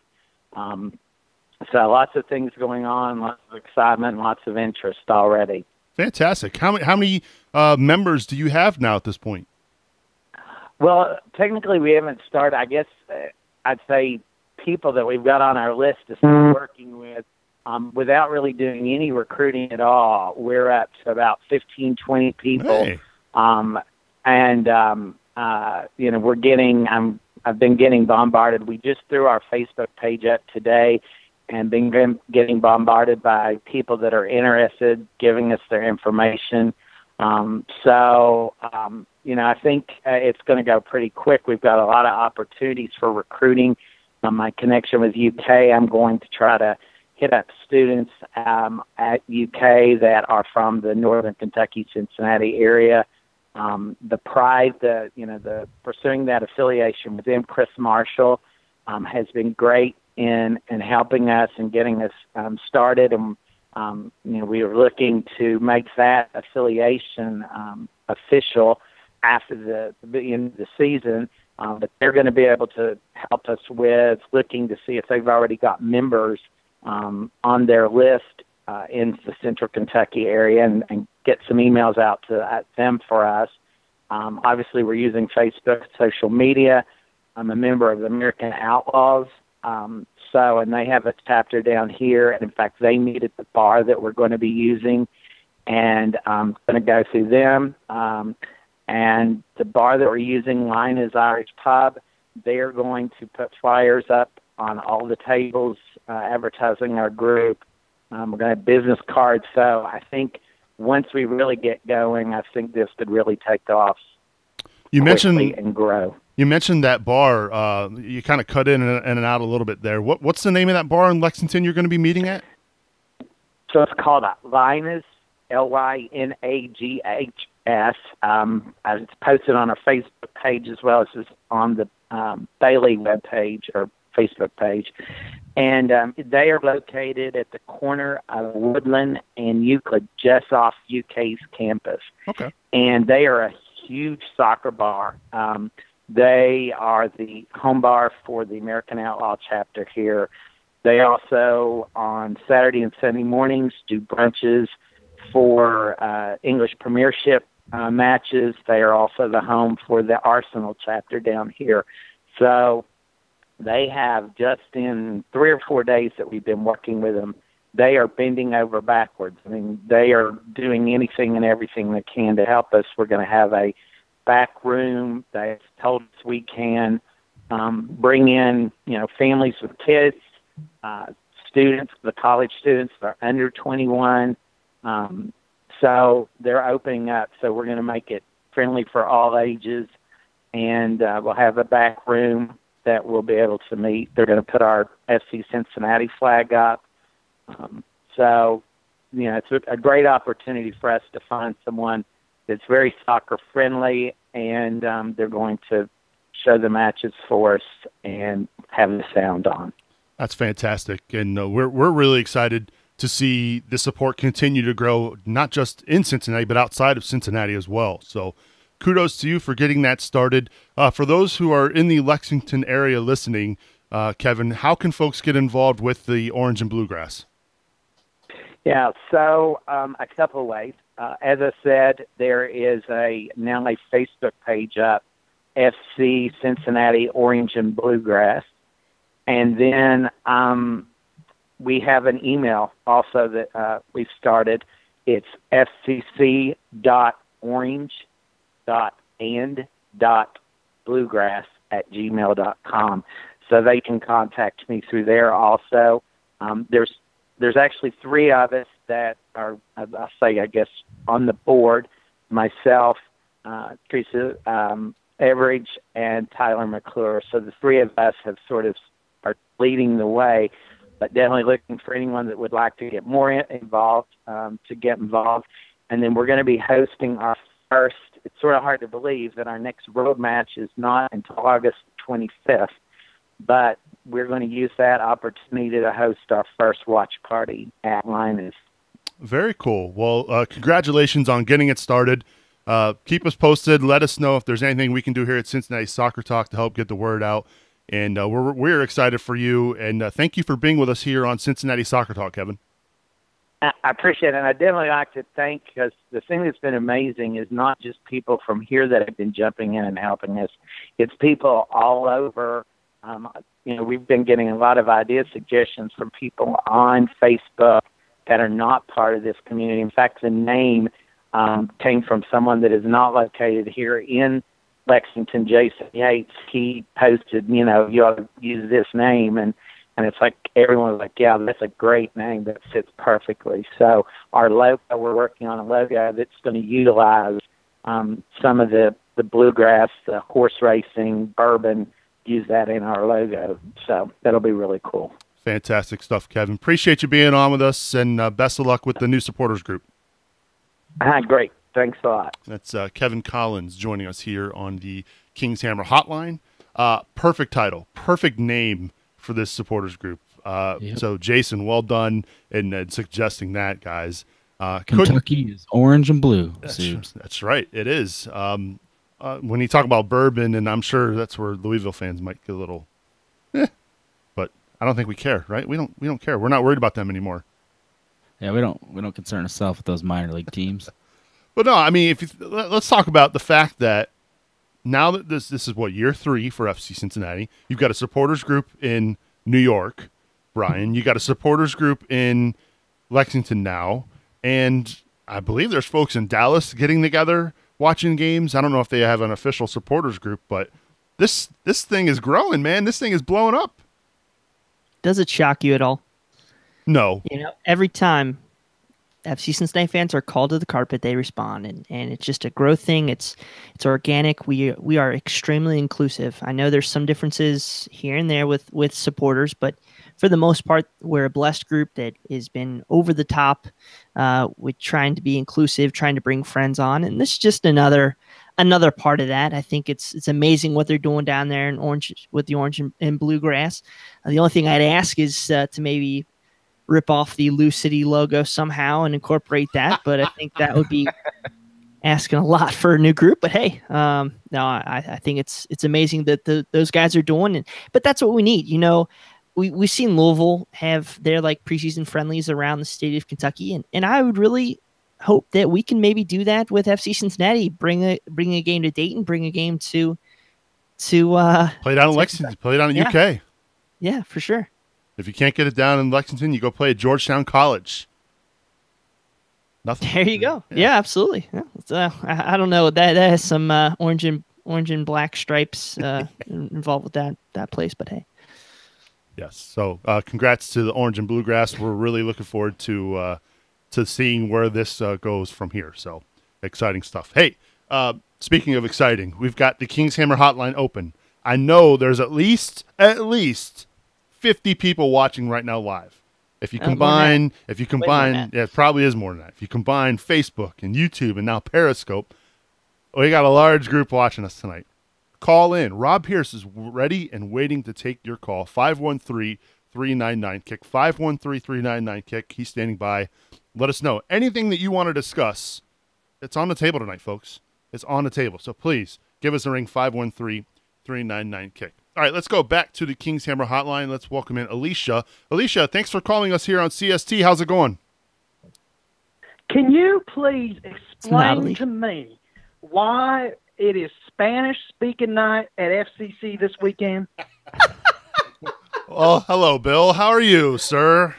So lots of things going on, lots of excitement, lots of interest already. Fantastic. How many members do you have now at this point? Well, technically we haven't started. I guess I'd say people that we've got on our list to start working with without really doing any recruiting at all. We're up to about 15, 20 people. Hey. We're getting, I've been getting bombarded. We just threw our Facebook page up today and been getting bombarded by people that are interested, giving us their information. I think it's going to go pretty quick. We've got a lot of opportunities for recruiting. My connection with UK, I'm going to try to hit up students at UK that are from the Northern Kentucky, Cincinnati area. The Pride, the pursuing that affiliation with them, Chris Marshall, has been great in helping us and getting us started. And, we are looking to make that affiliation official after the beginning of the season. But they're going to be able to help us with looking to see if they've already got members on their list in the Central Kentucky area and get some emails out to them for us. Obviously, we're using Facebook, social media. I'm a member of the American Outlaws. And they have a chapter down here. And in fact, they meet at the bar that we're going to be using. And I'm going to go through them. And the bar that we're using, Line is Irish Pub, they're going to put flyers up on all the tables advertising our group. We're going to have business cards. So I think once we really get going, I think this could really take off. You mentioned and grow. You mentioned that bar. You kind of cut in and out a little bit there. What's the name of that bar in Lexington you're going to be meeting at? So it's called Lynagh's, Lynaghs. It's posted on our Facebook page as well as on the Bailey webpage or Facebook page. And they are located at the corner of Woodland and Euclid, just off UK's campus. Okay. And they are a huge soccer bar. They are the home bar for the American Outlaw chapter here. They also, on Saturday and Sunday mornings, do brunches for English Premiership matches. They are also the home for the Arsenal chapter down here. So they have, just in 3 or 4 days that we've been working with them, they are bending over backwards. I mean, they are doing anything and everything they can to help us. We're going to have a back room. They've told us we can bring in, families with kids, students, the college students that are under 21. So they're opening up. So we're going to make it friendly for all ages. And we'll have a back room that we'll be able to meet. They're going to put our FC Cincinnati flag up. It's a great opportunity for us to find someone that's very soccer friendly, and they're going to show the matches for us and have the sound on. That's fantastic, and we're really excited to see the support continue to grow, not just in Cincinnati but outside of Cincinnati as well. So kudos to you for getting that started. For those who are in the Lexington area listening, Kevin, how can folks get involved with the Orange and Bluegrass? Yeah, so a couple of ways. As I said, there is now a Facebook page up, FC Cincinnati Orange and Bluegrass. And then we have an email also that we've started. It's fcc.orange.and.bluegrass@gmail.com. So they can contact me through there also. There's actually 3 of us that are, I guess, on the board. Myself, Teresa Everidge, and Tyler McClure. So the 3 of us have sort of are leading the way, but definitely looking for anyone that would like to get more involved, to get involved. And then we're going to be hosting our first, it's sort of hard to believe that our next road match is not until August 25th, but we're going to use that opportunity to host our first watch party at Lynagh's. Very cool. Well, congratulations on getting it started. Keep us posted. Let us know if there's anything we can do here at Cincinnati Soccer Talk to help get the word out. And we're excited for you. And thank you for being with us here on Cincinnati Soccer Talk, Kevin. I appreciate it. And I'd definitely like to thank, because the thing that's been amazing is not just people from here that have been jumping in and helping us. It's people all over. We've been getting a lot of ideas, suggestions from people on Facebook that are not part of this community. In fact, the name came from someone that is not located here in Lexington, Jason Yates. He posted, you ought to use this name. And it's like everyone was like, yeah, that's a great name. That fits perfectly. So our logo, we're working on a logo that's going to utilize some of the bluegrass, the horse racing, bourbon, use that in our logo. So that'll be really cool. Fantastic stuff, Kevin. Appreciate you being on with us, and best of luck with the new supporters group. Great. Thanks a lot. That's Kevin Collins joining us here on the King's Hammer Hotline. Perfect title, perfect name for this supporters group. Yep. So, Jason, well done in suggesting that, guys. Kentucky is orange and blue. That's right. It is. When you talk about bourbon, and I'm sure that's where Louisville fans might get a little, but I don't think we care, right? We don't care. We're not worried about them anymore. Yeah, we don't concern ourselves with those minor league teams. But no, I mean, let's talk about the fact that now that this is what, year 3 for FC Cincinnati. You've got a supporters group in New York, Brian. You got a supporters group in Lexington now, and I believe there's folks in Dallas getting together, watching games. I don't know if they have an official supporters group, but this thing is growing, man. This thing is blowing up. Does it shock you at all? No. Every time FC Cincinnati fans are called to the carpet, they respond, and it's just a growth thing. It's organic. We are extremely inclusive. I know there's some differences here and there with supporters, but for the most part, we're a blessed group that has been over the top with trying to be inclusive, trying to bring friends on, and this is just another part of that. I think it's amazing what they're doing down there in orange with the orange and bluegrass. The only thing I'd ask is to maybe rip off the Lou City logo somehow and incorporate that, but I think that would be asking a lot for a new group. But hey, no, I think it's amazing that those guys are doing it. But that's what we need. We've seen Louisville have their like preseason friendlies around the state of Kentucky, and I would really hope that we can maybe do that with FC Cincinnati. Bring a game to Dayton, bring a game to play down in Lexington, play down in UK. Yeah, for sure. If you can't get it down in Lexington, you go play at Georgetown College. Nothing. There you go. Yeah, absolutely. Yeah, I don't know. That has some orange and black stripes involved with that place, but hey. Yes. So congrats to the Orange and Bluegrass. We're really looking forward to seeing where this goes from here. So exciting stuff. Hey, speaking of exciting, we've got the King's Hammer hotline open. I know there's at least 50 people watching right now live. If you combine, yeah, it probably is more than that. If you combine Facebook and YouTube and now Periscope, we got a large group watching us tonight. Call in. Rob Pierce is ready and waiting to take your call. 513-399-KICK. 513-399-KICK. He's standing by. Let us know. Anything that you want to discuss, it's on the table tonight, folks. It's on the table. So please give us a ring, 513-399-KICK. All right, let's go back to the King's Hammer hotline. Let's welcome in Alicia. Alicia, thanks for calling us here on CST. How's it going? Can you please explain to me why it is Spanish-speaking night at FCC this weekend? Well, hello, Bill. How are you, sir?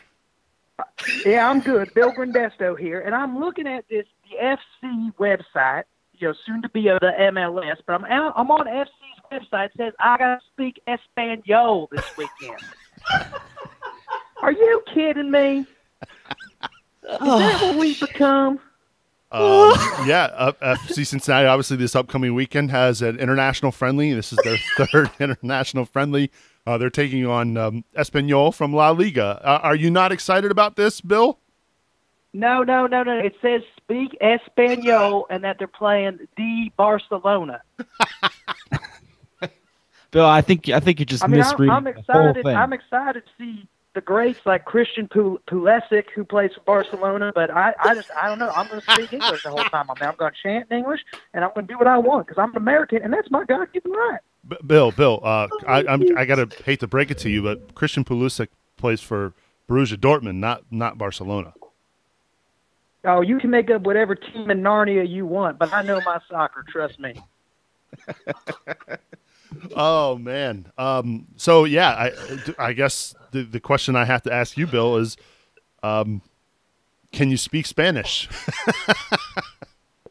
Yeah, I'm good. Bill Grandesto here, and I'm looking at the FC website, soon to be of the MLS, but I'm on FC's website. It says I got to speak Espanol this weekend. Are you kidding me? Is that what we've become? FC Cincinnati, obviously, this upcoming weekend has an international friendly. This is their third international friendly. They're taking on Espanol from La Liga. Are you not excited about this, Bill? No. It says speak Espanol and that they're playing the Barcelona. Bill, I think you're just misreading I'm the whole excited. thing. I'm excited to see the greats like Christian Pulisic, who plays for Barcelona, but I don't know. I'm going to speak English the whole time I'm there. I'm going to chant in English, and I'm going to do what I want because I'm an American, and that's my God-given right. Bill, I gotta hate to break it to you, but Christian Pulisic plays for Borussia Dortmund, not Barcelona. Oh, you can make up whatever team in Narnia you want, but I know my soccer. Trust me. Oh man. So yeah, I guess the question I have to ask you, Bill, is, can you speak Spanish?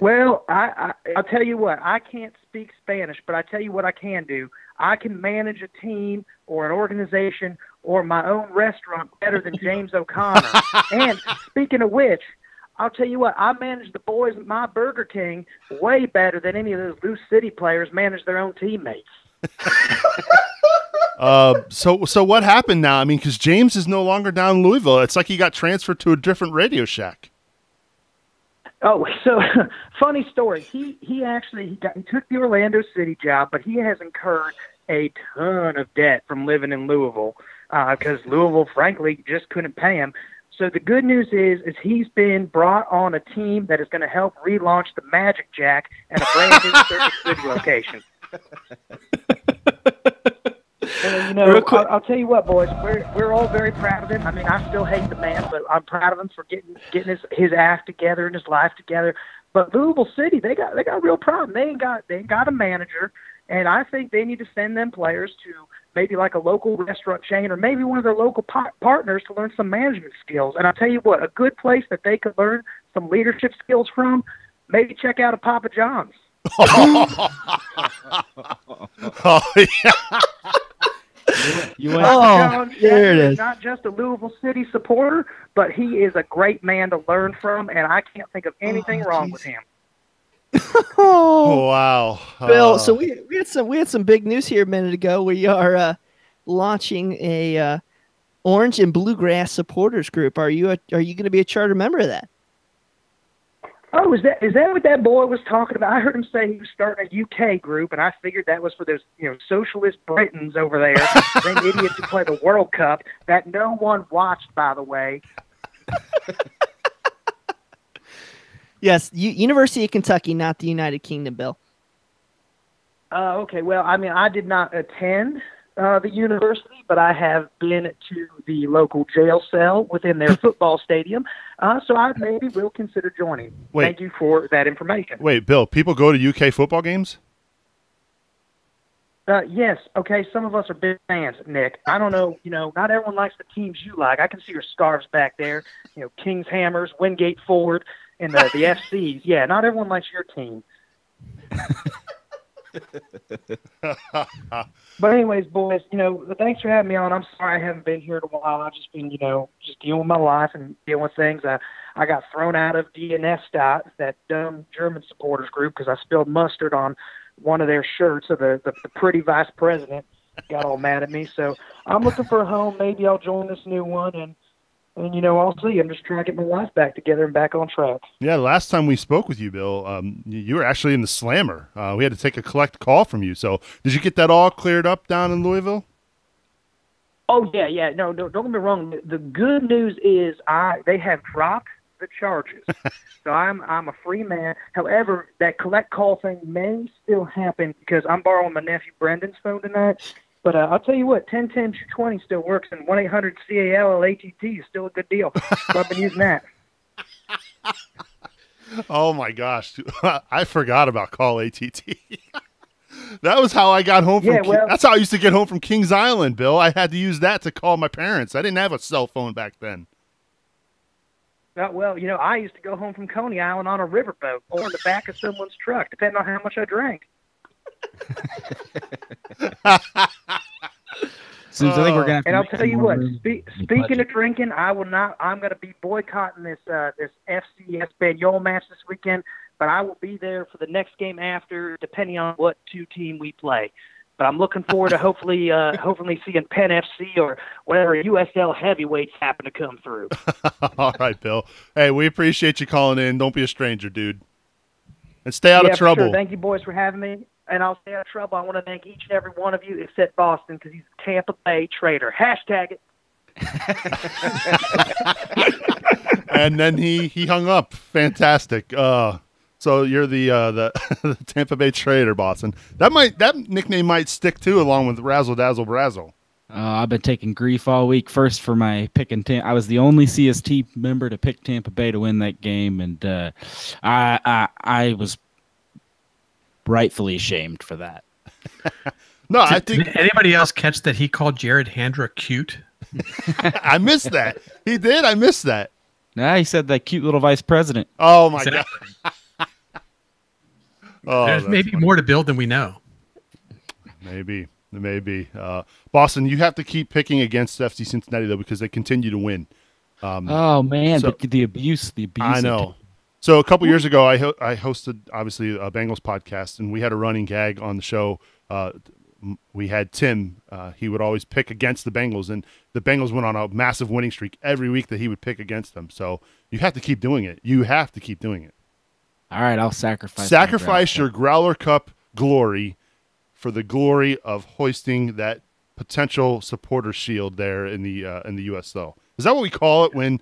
Well, I'll tell you what. I can't speak Spanish, but I tell you what I can do. I can manage a team or an organization or my own restaurant better than James O'Connor. And speaking of which, I'll tell you what, I manage the boys at my Burger King way better than any of those Lou City players manage their own teammates. So what happened now? I mean, because James is no longer down in Louisville. It's like he got transferred to a different Radio Shack. Oh, so funny story. He took the Orlando City job, but he has incurred a ton of debt from living in Louisville because Louisville, frankly, just couldn't pay him. So the good news is he's been brought on a team that is going to help relaunch the Magic Jack and a brand new Circuit City location. And, I'll tell you what, boys, we're all very proud of him. I mean, I still hate the man, but I'm proud of him for getting his act together and his life together. But Louisville City, they got a real problem. They ain't got a manager, and I think they need to send them players to maybe like a local restaurant chain or maybe one of their local partners to learn some management skills. And I'll tell you what, a good place that they could learn some leadership skills from, maybe check out a Papa John's. Oh, yeah. You went, John, There it is is. not just a Louisville City supporter, but he is a great man to learn from, and I can't think of anything wrong with him. Oh, Wow. Bill. So we had some big news here a minute ago. We are launching a Orange and Bluegrass supporters group. Are you going to be a charter member of that? Oh, is that what that boy was talking about? I heard him say he was starting a UK group, and I figured that was for those socialist Britons over there, them idiots who play the World Cup that no one watched, by the way. Yes, University of Kentucky, not the United Kingdom, Bill. Okay. Well, I mean, I did not attend the university, but I have been to the local jail cell within their football stadium, so I maybe will consider joining. Wait. Thank you for that information. Wait, Bill, people go to UK football games? Yes. Okay. Some of us are big fans, Nick. I don't know. Not everyone likes the teams you like. I can see your scarves back there. Kings Hammers, Wingate Ford, and the FCs. Yeah. Not everyone likes your team. But anyways, boys, thanks for having me on. I'm sorry I haven't been here in a while. I've just been, just dealing with my life and dealing with things. I got thrown out of DNStat, that dumb German supporters group, because I spilled mustard on one of their shirts of the pretty vice president. Got all mad at me. So I'm looking for a home. Maybe I'll join this new one, and I'll see. I'm just trying to get my life back together and back on track. Yeah, last time we spoke with you, Bill, you were actually in the Slammer. We had to take a collect call from you. So did you get that all cleared up down in Louisville? Oh, yeah. No, don't get me wrong. The good news is they have dropped the charges. So I'm a free man. However, that collect call thing may still happen because I'm borrowing my nephew Brendan's phone tonight. But I'll tell you what, 1010-220 still works, and 1-800-CALL-ATT is still a good deal. So I've been using that. Oh, my gosh. I forgot about Call ATT. That was how I got home from that's how I used to get home from Kings Island, Bill. I had to use that to call my parents. I didn't have a cell phone back then. Well, I used to go home from Coney Island on a riverboat or in the back of someone's truck, depending on how much I drank. Seems I think we're gonna. And I'll tell you what. Speaking of drinking, I'm going to be boycotting this FC Espanol match this weekend. But I will be there for the next game after, depending on what two team we play. But I'm looking forward to hopefully seeing Penn FC or whatever USL heavyweights happen to come through. All right, Bill. Hey, we appreciate you calling in. Don't be a stranger, dude. And stay out of trouble. Sure. Thank you, boys, for having me. And I'll stay out of trouble. I want to thank each and every one of you except Boston because he's a Tampa Bay traitor. Hashtag it. And then he hung up. Fantastic. So you're the Tampa Bay traitor, Boston. That nickname might stick too, along with Razzle Dazzle Brazzle. I've been taking grief all week. First for my picking Tampa. I was the only CST member to pick Tampa Bay to win that game, and I was rightfully ashamed for that. No, I think. Did anybody else catch that he called Jared Handra cute? I missed that. He did. I missed that. Nah, he said that cute little vice president. Oh my God. There's maybe funny. more to build than we know. Maybe. Boston, you have to keep picking against FC Cincinnati though, because they continue to win. Oh man, but the abuse. I know. So a couple years ago, I hosted obviously a Bengals podcast, and we had a running gag on the show. We had Tim. He would always pick against the Bengals, and the Bengals went on a massive winning streak every week that he would pick against them. So you have to keep doing it. All right, I'll sacrifice. Sacrifice your Growler Cup glory for the glory of hoisting that potential supporter shield there in the USL. Is that what we call it when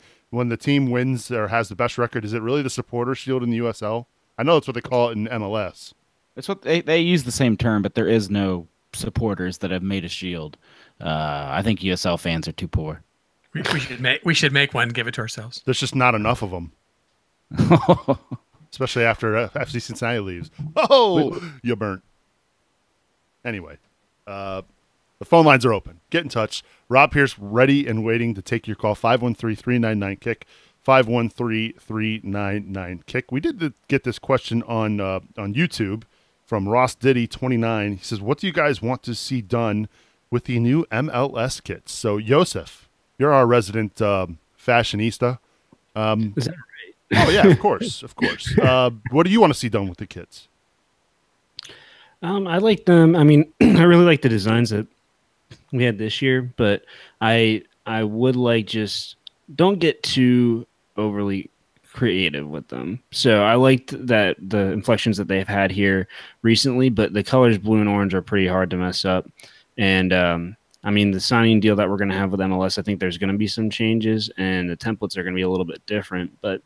the team wins or has the best record? Is it really the supporter shield in the USL? I know that's what they call it in MLS. It's what they use the same term, but there is no supporters that have made a shield. I think USL fans are too poor. We should make one. Give it to ourselves. There's just not enough of them. Especially after FC Cincinnati leaves. Oh, you burnt. Anyway, the phone lines are open. Get in touch. Rob Pierce ready and waiting to take your call. 513-399-KICK. 513-399-KICK. We did get this question on YouTube from Ross Diddy 29. He says, what do you guys want to see done with the new MLS kits. So, Joseph, you're our resident fashionista. Is that right? Oh, yeah, of course. Of course. What do you want to see done with the kits? I like them. I mean, I really like the designs that we had this year, but I would like just don't get too overly creative with them. So I liked that the inflections that they've had here recently, but the colors blue and orange are pretty hard to mess up. And I mean, the signing deal that we're going to have with MLS, I think there's going to be some changes, and the templates are going to be a little bit different. But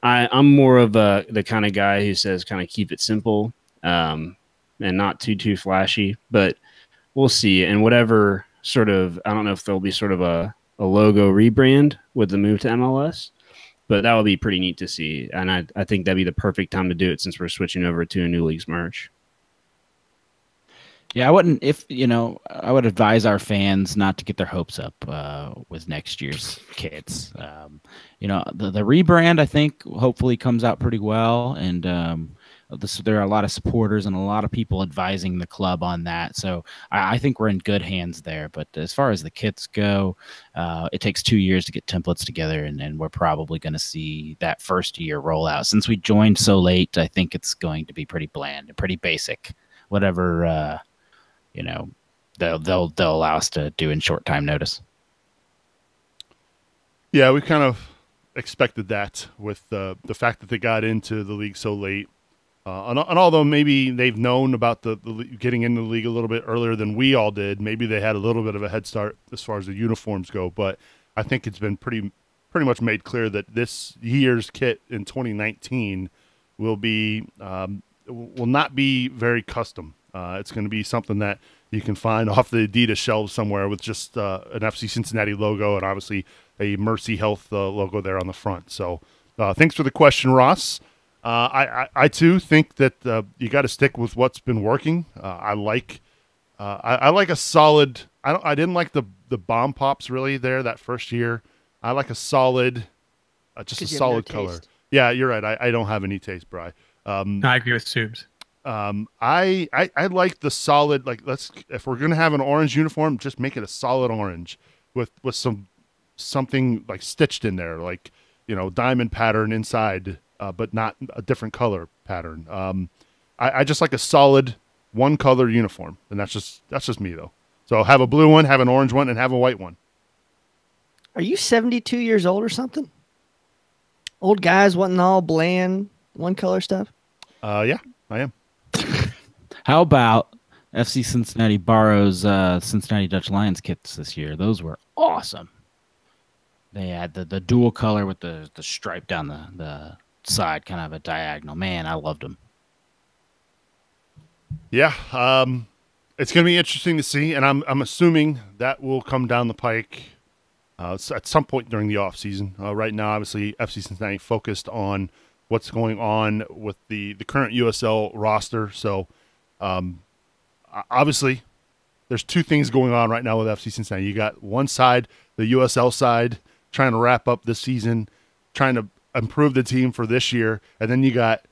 I'm more of the kind of guy who says kind of keep it simple and not too flashy. But we'll see. And whatever sort of, I don't know if there'll be sort of a logo rebrand with the move to MLS, but that would be pretty neat to see. And I think that'd be the perfect time to do it since we're switching over to a new league's merch. Yeah, I wouldn't, I would advise our fans not to get their hopes up with next year's kits. The rebrand, I think, hopefully comes out pretty well. And there are a lot of supporters and a lot of people advising the club on that. So I think we're in good hands there. But as far as the kits go, it takes 2 years to get templates together. And we're probably going to see that first year roll out. Since we joined so late, I think it's going to be pretty bland and pretty basic. Whatever they'll allow us to do in short time notice. Yeah, we kind of expected that with the fact that they got into the league so late. And although maybe they've known about the getting into the league a little bit earlier than we all did, maybe they had a little bit of a head start as far as the uniforms go. But I think it's been pretty much made clear that this year's kit in 2019 will not be very custom. It's going to be something that you can find off the Adidas shelves somewhere with just an FC Cincinnati logo and obviously a Mercy Health logo there on the front. So thanks for the question, Ross. I too think that you got to stick with what's been working. I like a solid. I didn't like the bomb pops really there that first year. I like a solid, just a solid color. Taste. Yeah, you're right. I don't have any taste, Bri. I agree with Subes. I like the solid, like if we're going to have an orange uniform, just make it a solid orange with something like stitched in there, like, diamond pattern inside, but not a different color pattern. I just like a solid one color uniform, and that's just me though. So have a blue one, have an orange one, and have a white one. Are you 72 years old or something? Old guys wanting all bland one color stuff? Yeah, I am. How about FC Cincinnati borrows Cincinnati Dutch Lions kits this year? Those were awesome. They had the dual color with the stripe down the side, kind of a diagonal. Man, I loved them. Yeah, it's going to be interesting to see, and I'm assuming that will come down the pike at some point during the off season. Right now, obviously, FC Cincinnati focused on what's going on with the current USL roster. So, obviously, there's two things going on right now with FC Cincinnati. You got one side, the USL side, trying to wrap up this season, trying to improve the team for this year, and then you got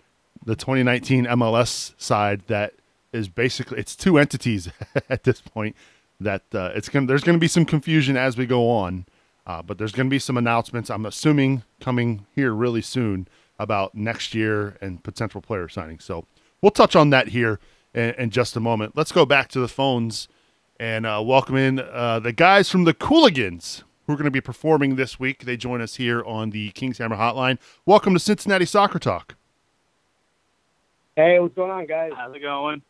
the 2019 MLS side that is basically, it's two entities at this point that there's going to be some confusion as we go on, but there's going to be some announcements, I'm assuming, coming here really soon about next year and potential player signings. So we'll touch on that here in just a moment. Let's go back to the phones and welcome in the guys from the Cooligans who are going to be performing this week. They join us here on the Kings Hammer Hotline. Welcome to Cincinnati Soccer Talk. Hey, what's going on, guys? How's it going?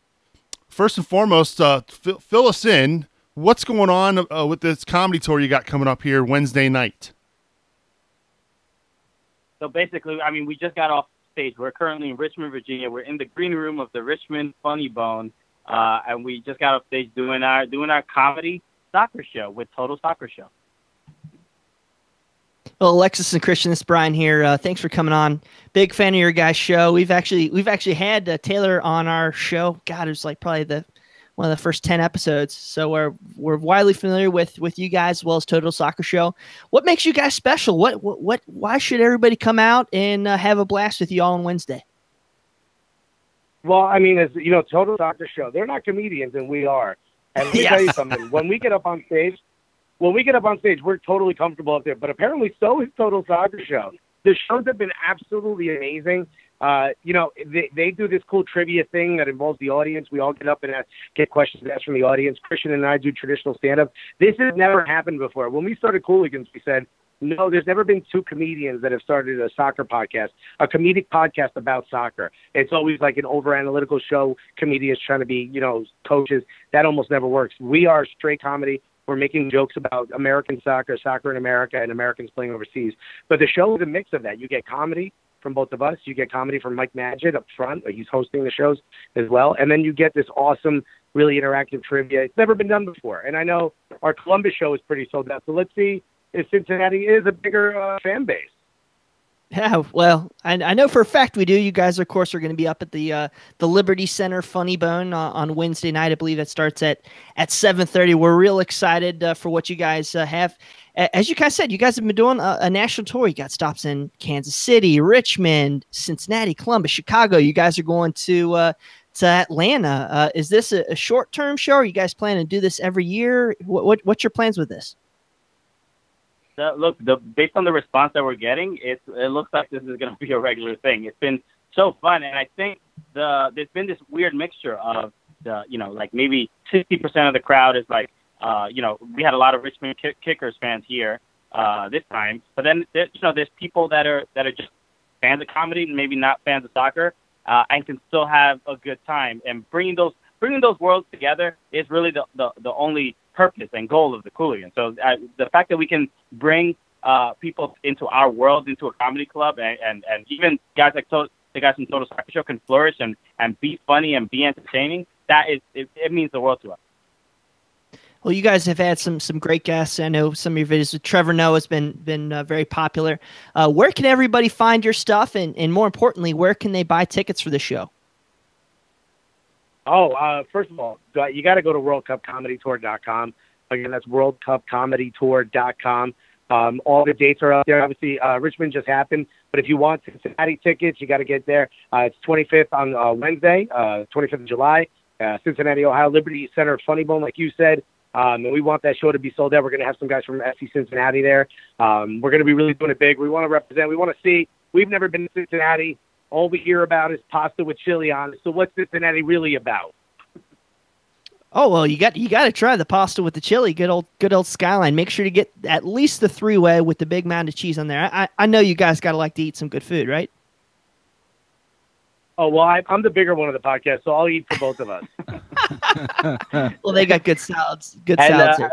First and foremost, fill us in. What's going on with this comedy tour you got coming up here Wednesday night? So basically, I mean, we just got off stage. We're currently in Richmond, Virginia. We're in the green room of the Richmond Funny Bone, and we just got off stage doing our comedy soccer show with Total Soccer Show. Well, Alexis and Christian, it's Brian here. Thanks for coming on. Big fan of your guys' show. We've actually had Taylor on our show. God, it was like probably one of the first 10 episodes. So we're widely familiar with you guys as well as Total Soccer Show. What makes you guys special? Why should everybody come out and have a blast with you all on Wednesday? Well, I mean, as you know, Total Soccer Show, they're not comedians and we are. And let me tell you something. When we get up on stage, we're totally comfortable up there. But apparently so is Total Soccer Show. The shows have been absolutely amazing. They do this cool trivia thing that involves the audience. We all get up and get questions asked from the audience. Christian and I do traditional stand-up. This has never happened before. When we started Cooligans, we said, no, there's never been two comedians that have started a soccer podcast, a comedic podcast about soccer. It's always like an over-analytical show, comedians trying to be, coaches. That almost never works. We are straight comedy. We're making jokes about American soccer, soccer in America, and Americans playing overseas. But the show is a mix of that. You get comedy from both of us. You get comedy from Mike Magid up front. He's hosting the shows as well. And then you get this awesome, really interactive trivia. It's never been done before. And I know our Columbus show is pretty sold out. So let's see if Cincinnati is a bigger fan base. Yeah, well, I know for a fact we do. You guys, of course, are going to be up at the Liberty Center Funny Bone on Wednesday night. I believe that starts at 7:30. We're real excited for what you guys have. As you guys said, you guys have been doing a national tour. You got stops in Kansas City, Richmond, Cincinnati, Columbus, Chicago. You guys are going to Atlanta. Is this a short-term show? Are you guys planning to do this every year? What's your plans with this? Look, based on the response that we're getting, it looks like this is going to be a regular thing. It's been so fun, and I think there's been this weird mixture of like maybe 60% of the crowd is like, we had a lot of Richmond Kickers fans here this time, but then there's people that are just fans of comedy, maybe not fans of soccer, and can still have a good time. And bringing those worlds together is really the only purpose and goal of the Cooligans. So the fact that we can bring people into our world, into a comedy club, and even guys like the guys from Total Soccer Show can flourish and be funny and be entertaining, it means the world to us. Well, you guys have had some great guests. I know some of your videos with Trevor Noah has been very popular. Where can everybody find your stuff, and more importantly, where can they buy tickets for the show? First of all, you got to go to WorldCupComedyTour.com. Again, that's WorldCupComedyTour.com. All the dates are up there. Obviously, Richmond just happened, but if you want Cincinnati tickets, you got to get there. It's 25th on Wednesday, 25th of July, Cincinnati, Ohio, Liberty Center Funny Bone, like you said. And we want that show to be sold out. We're going to have some guys from FC Cincinnati there. We're going to be really doing it big. We want to represent. We want to see. We've never been to Cincinnati. All we hear about is pasta with chili on it. So what's Cincinnati really about? Oh, well, you got to try the pasta with the chili. Good old Skyline. Make sure to get at least the 3-way with the big mound of cheese on there. I know you guys got to like to eat some good food, right? Oh, well, I'm the bigger one of the podcast, so I'll eat for both of us. Well, they got good salads. Salads here.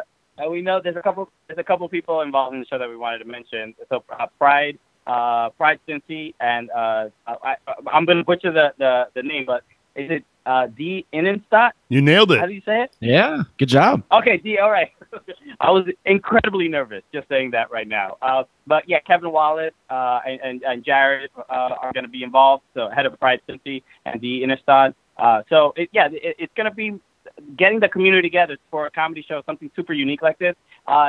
We know there's a couple people involved in the show that we wanted to mention. So Pride Cincy, and I'm going to butcher the name, but is it D Innenstadt? You nailed it. How do you say it? Yeah, good job. Okay, D. All right. I was incredibly nervous just saying that right now. But yeah, Kevin Wallace and Jared are going to be involved. So head of Pride Cincy and D Innenstadt. It's going to be getting the community together for a comedy show, something super unique like this,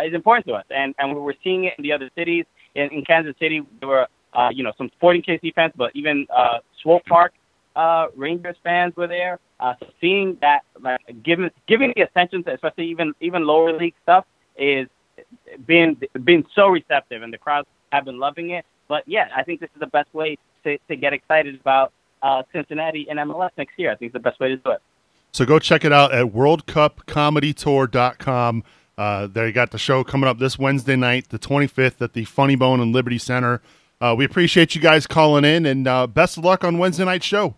is important to us. And we're seeing it in the other cities. In Kansas City, there were some Sporting KC fans, but even Swope Park Rangers fans were there. So seeing that, like, giving the attention to especially even lower league stuff is been so receptive, and the crowds have been loving it. But yeah, I think this is the best way to get excited about Cincinnati and MLS next year. I think it's the best way to do it. So go check it out at WorldCupComedyTour.com. There you got the show coming up this Wednesday night, the 25th, at the Funny Bone and Liberty Center. We appreciate you guys calling in, and best of luck on Wednesday night's show.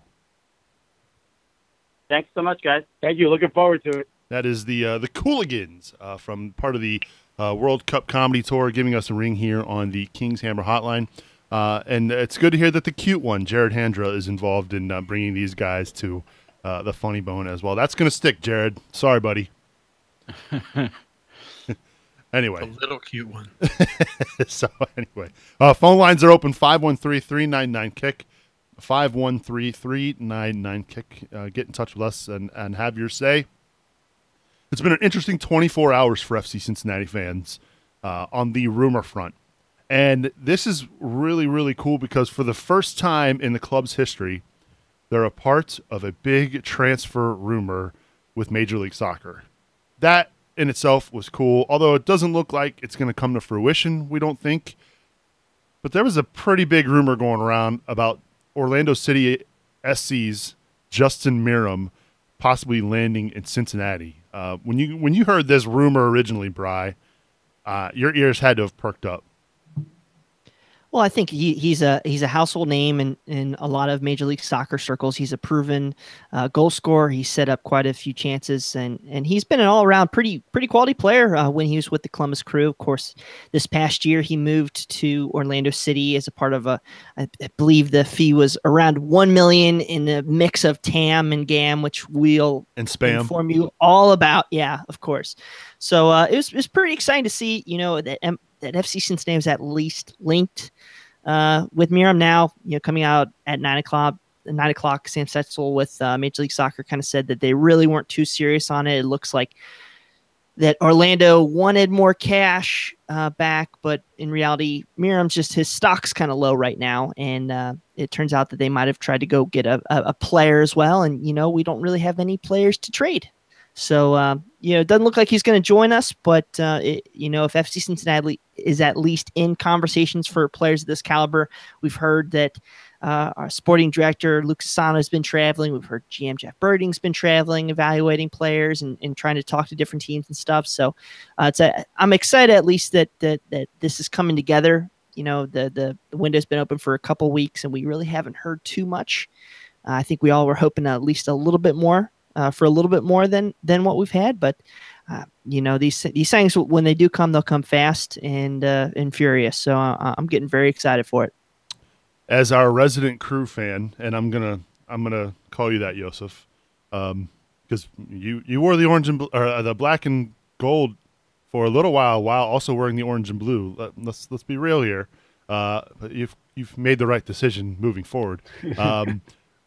Thanks so much, guys. Thank you. Looking forward to it. That is the Cooligans from part of the World Cup Comedy Tour, giving us a ring here on the King's Hammer Hotline. And it's good to hear that the cute one, Jared Handra, is involved in bringing these guys to the Funny Bone as well. That's going to stick, Jared. Sorry, buddy. Anyway. A little cute one. So anyway, phone lines are open, 513-399-KICK, 513-399-KICK. Get in touch with us and have your say. It's been an interesting 24 hours for FC Cincinnati fans on the rumor front. And this is really, really cool because for the first time in the club's history, they're a part of a big transfer rumor with Major League Soccer. that in itself was cool, although it doesn't look like it's going to come to fruition, we don't think. But there was a pretty big rumor going around about Orlando City SC's Justin Miram possibly landing in Cincinnati. When you heard this rumor originally, Bry, your ears had to have perked up. Well, I think he's a household name in a lot of Major League Soccer circles. He's a proven goal scorer. He set up quite a few chances, and he's been an all around pretty quality player when he was with the Columbus Crew. Of course, this past year he moved to Orlando City as a part of I believe the fee was around $1 million in a mix of TAM and GAM, which we'll inform you all about. Yeah, of course. So it was pretty exciting to see, that FC Cincinnati was at least linked with Miram now, coming out at 9 o'clock. Sam Setzel with Major League Soccer kind of said that they really weren't too serious on it. It looks like that Orlando wanted more cash back, but in reality, Miram's just his stock's kind of low right now. And it turns out that they might have tried to go get a player as well. And, we don't really have any players to trade. So, it doesn't look like he's going to join us, but, if FC Cincinnati is at least in conversations for players of this caliber, we've heard that our sporting director, Luke Sassano, has been traveling. We've heard GM Jeff Birding's been traveling, evaluating players and trying to talk to different teams and stuff. So I'm excited at least that this is coming together. The window's been open for a couple weeks and we really haven't heard too much. I think we all were hoping at least a little bit more. For a little bit more than what we've had, but these things, when they do come, they'll come fast and furious. So I'm getting very excited for it. As our resident Crew fan, and I'm gonna call you that, Yosef, because you wore the orange and the black and gold for a little while also wearing the orange and blue. Let's be real here. But you've made the right decision moving forward.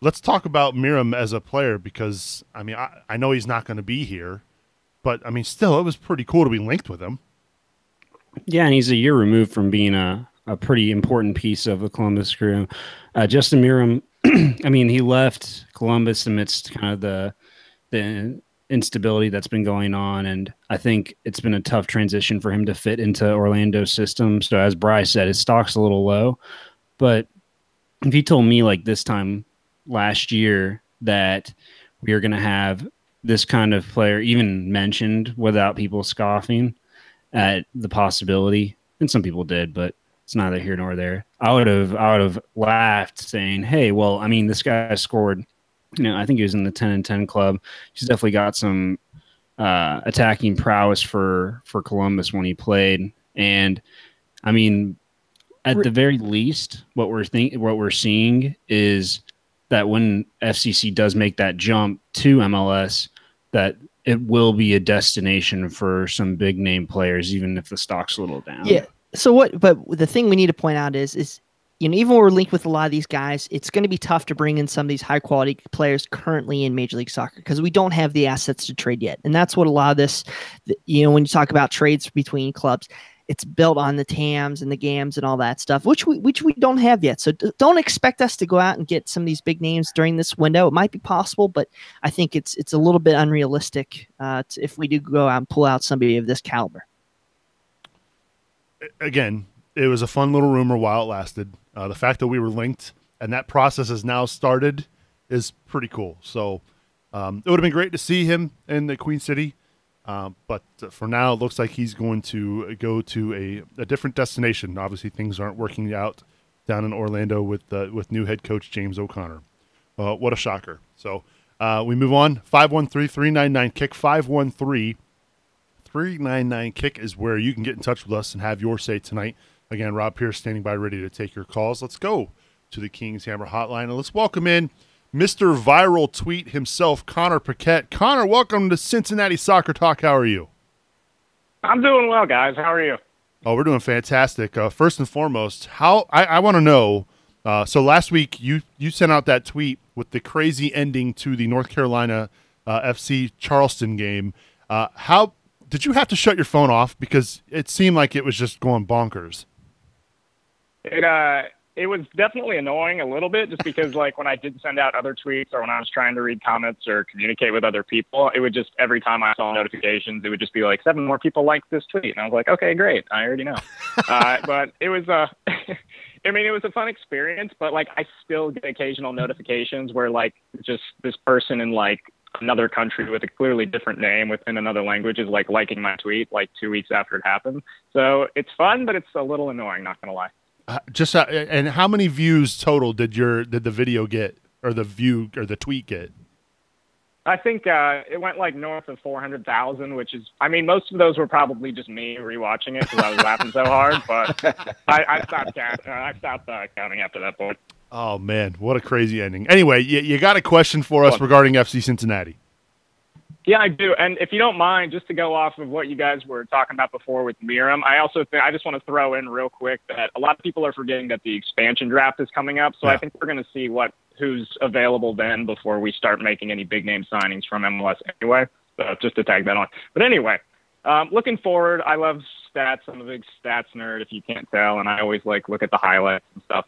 Let's talk about Miram as a player because, I know he's not going to be here, but, still, it was pretty cool to be linked with him. Yeah, and he's a year removed from being a pretty important piece of the Columbus Crew. Justin Miram, he left Columbus amidst kind of the instability that's been going on, and I think it's been a tough transition for him to fit into Orlando's system. So as Bryce said, his stock's a little low, but if he told me like this time last year that we are going to have this kind of player even mentioned without people scoffing at the possibility, and some people did, but it's neither here nor there. I would have laughed saying, hey, well, this guy scored, I think he was in the 10 and 10 club. He's definitely got some attacking prowess for Columbus when he played. And at the very least, what we're seeing is that when FCC does make that jump to MLS, that it will be a destination for some big name players, even if the stock's a little down. Yeah. So but the thing we need to point out is even when we're linked with a lot of these guys, it's going to be tough to bring in some of these high quality players currently in Major League Soccer because we don't have the assets to trade yet. And that's what a lot of this, when you talk about trades between clubs, it's built on the TAMs and the GAMs and all that stuff, which we don't have yet. So don't expect us to go out and get some of these big names during this window. It might be possible, but I think it's a little bit unrealistic if we do go out and pull out somebody of this caliber. Again, it was a fun little rumor while it lasted. The fact that we were linked and that process has now started is pretty cool. So it would have been great to see him in the Queen City. But for now, it looks like he's going to go to a different destination. Obviously, things aren't working out down in Orlando with new head coach James O'Connor. What a shocker. So we move on. 513-399-KICK. 513-399-KICK is where you can get in touch with us and have your say tonight. Again, Rob Pierce standing by ready to take your calls. Let's go to the King's Hammer hotline, and let's welcome in Mr. Viral Tweet himself, Connor Paquette. Connor, welcome to Cincinnati Soccer Talk. How are you? I'm doing well, guys. How are you? Oh, we're doing fantastic. First and foremost, I want to know, so last week you sent out that tweet with the crazy ending to the North Carolina FC Charleston game. How did you have to shut your phone off? Because it seemed like it was just going bonkers. It it was definitely annoying a little bit, just because like when I did send out other tweets or when I was trying to read comments or communicate with other people, it would just, every time I saw notifications, it would just be like 7 more people liked this tweet. And I was like, okay, great. I already know. But it was, I mean, it was a fun experience, but like I still get occasional notifications where like just this person in like another country with a clearly different name within another language is like liking my tweet like 2 weeks after it happened. So it's fun, but it's a little annoying, not gonna lie. And how many views total did the video get, or the tweet get? I think it went like north of 400,000, which is, I mean, most of those were probably just me rewatching it because I was laughing so hard. But I stopped counting after that point. Oh man, what a crazy ending! Anyway, you got a question for us regarding FC Cincinnati? Yeah, I do. And if you don't mind, just to go off of what you guys were talking about before with Miram, I just want to throw in real quick that a lot of people are forgetting that the expansion draft is coming up. So I think we're going to see who's available then before we start making any big name signings from MLS anyway. So just to tag that on. But anyway, looking forward, I love stats. I'm a big stats nerd, if you can't tell, and I always look at the highlights and stuff.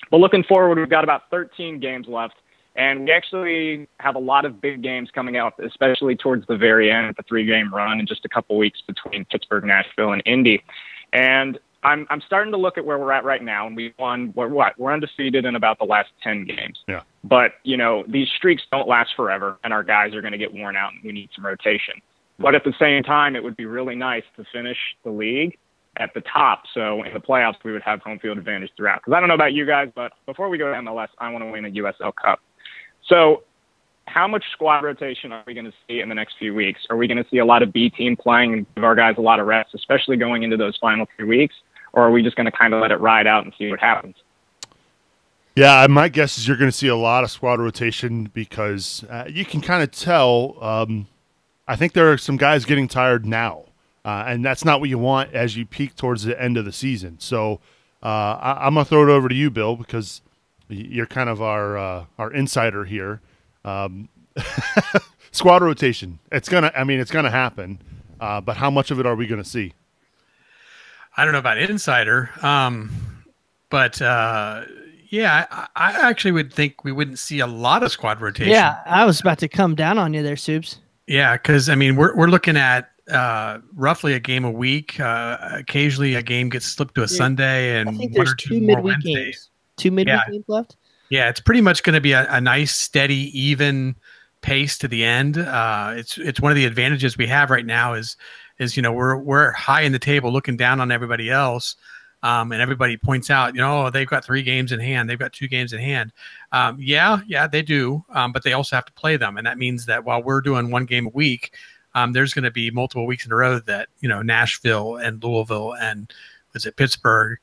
But looking forward, we've got about 13 games left. And we actually have a lot of big games coming out, especially towards the very end, the 3-game run in just a couple weeks between Pittsburgh, Nashville, and Indy. And I'm starting to look at where we're at right now, and we're undefeated in about the last 10 games. Yeah. But, these streaks don't last forever, and our guys are going to get worn out, and we need some rotation. But at the same time, it would be really nice to finish the league at the top. So in the playoffs, we would have home field advantage throughout. Because I don't know about you guys, but before we go to MLS, I want to win a USL Cup. So how much squad rotation are we going to see in the next few weeks? Are we going to see a lot of B team playing and give our guys a lot of reps, especially going into those final 3 weeks? Or are we just going to kind of let it ride out and see what happens? Yeah, my guess is you're going to see a lot of squad rotation because you can kind of tell. I think there are some guys getting tired now, and that's not what you want as you peak towards the end of the season. So I'm going to throw it over to you, Bill, because you're kind of our insider here. Squad rotation. It's gonna happen. But how much of it are we gonna see? I don't know about insider. But yeah, I actually would think we wouldn't see a lot of squad rotation. Yeah, I was about to come down on you there, Subs. Yeah, because I mean we're looking at roughly a game a week. Occasionally a game gets slipped to a Sunday, and I think one there's or two 2 more midweek Wednesdays. games. 2 midweek games left. Yeah, it's pretty much going to be a nice, steady, even pace to the end. It's one of the advantages we have right now is we're high in the table, looking down on everybody else, and everybody points out, they've got 3 games in hand, they've got 2 games in hand. Yeah, they do, but they also have to play them, and that means that while we're doing 1 game a week, there's going to be multiple weeks in a row that Nashville and Louisville and Pittsburgh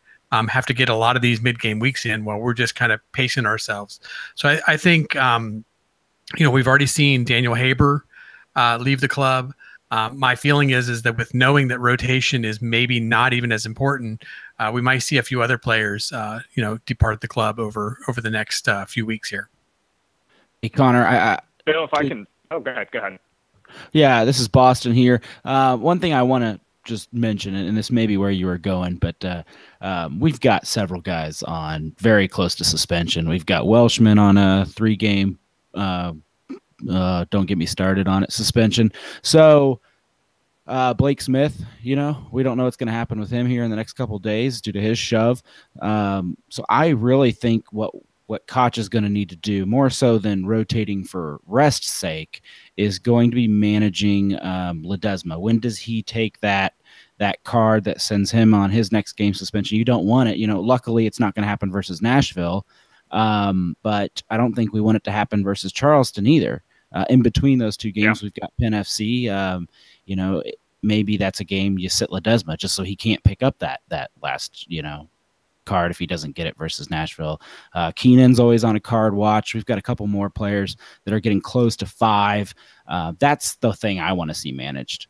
have to get a lot of these mid-game weeks in while we're just kind of pacing ourselves. So I think, we've already seen Daniel Haber leave the club. My feeling is that with knowing that rotation is maybe not even as important, we might see a few other players, depart the club over the next few weeks here. Hey, Connor, Bill, if I can. Oh, go ahead. Yeah, this is Boston here. One thing I want to just mention, and this may be where you were going, but we've got several guys on very close to suspension. We've got Welshman on a 3-game, don't get me started on it, suspension. So Blake Smith, we don't know what's going to happen with him here in the next couple of days due to his shove. So I really think what Koch is going to need to do, more so than rotating for rest's sake, is going to be managing Ledesma. When does he take that card that sends him on his next game suspension? You don't want it. Luckily, it's not going to happen versus Nashville, but I don't think we want it to happen versus Charleston either. In between those 2 games, We've got Penn FC. Maybe that's a game you sit Ledesma just so he can't pick up that last, card if he doesn't get it versus Nashville. Keenan's always on a card watch. We've got a couple more players that are getting close to 5. That's the thing I want to see managed.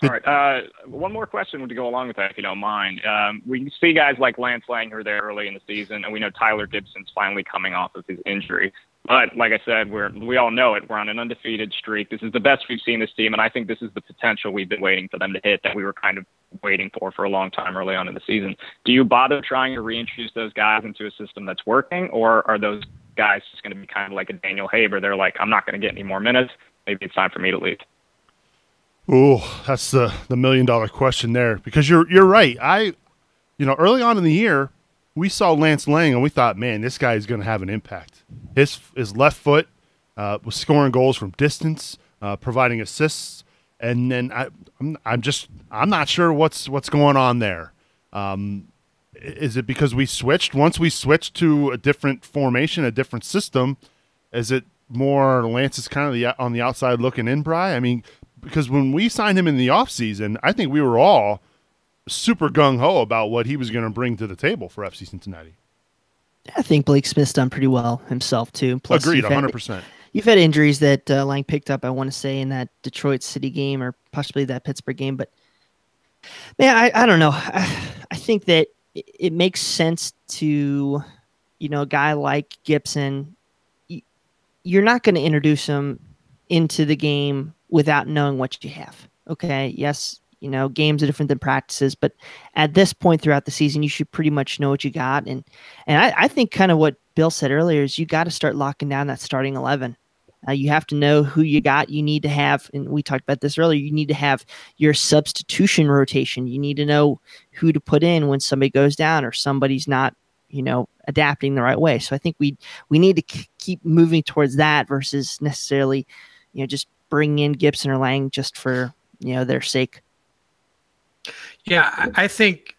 All right. One more question to go along with that, if you don't mind. We see guys like Lance Lang who are there early in the season, and we know Tyler Gibson's finally coming off of his injury. But like I said, we all know it. We're on an undefeated streak. This is the best we've seen this team, and I think this is the potential we've been waiting for them to hit that we were kind of waiting for a long time early on in the season. Do you bother trying to reintroduce those guys into a system that's working, or are those guys just going to be kind of like a Daniel Haber? They're like, I'm not going to get any more minutes. Maybe it's time for me to leave. Oh, that's the $1 million question there, because you're right. Early on in the year, we saw Lance Lang and we thought, man, this guy is going to have an impact. His left foot was scoring goals from distance, providing assists, and then I'm not sure what's going on there. Is it because we switched? Once we switched to a different formation, a different system, is it more Lance is kind of on the outside looking in, Bri? I mean, because when we signed him in the offseason, I think we were all super gung-ho about what he was going to bring to the table for FC Cincinnati. I think Blake Smith's done pretty well himself, too. Plus, agreed, 100%. You've had injuries that Lang picked up, I want to say, in that Detroit City game or possibly that Pittsburgh game. But, man, I don't know. I think that it makes sense to, a guy like Gibson. You're not going to introduce him into the game without knowing what you have. Okay, yes, games are different than practices, but at this point throughout the season, you should pretty much know what you got. And I think kind of what Bill said earlier is you got to start locking down that starting 11. You have to know who you got. You need to have, and we talked about this earlier, you need to have your substitution rotation. You need to know who to put in when somebody goes down or somebody's not, adapting the right way. So I think we need to keep moving towards that versus necessarily, just bring in Gibson or Lang just for, their sake. Yeah, I think,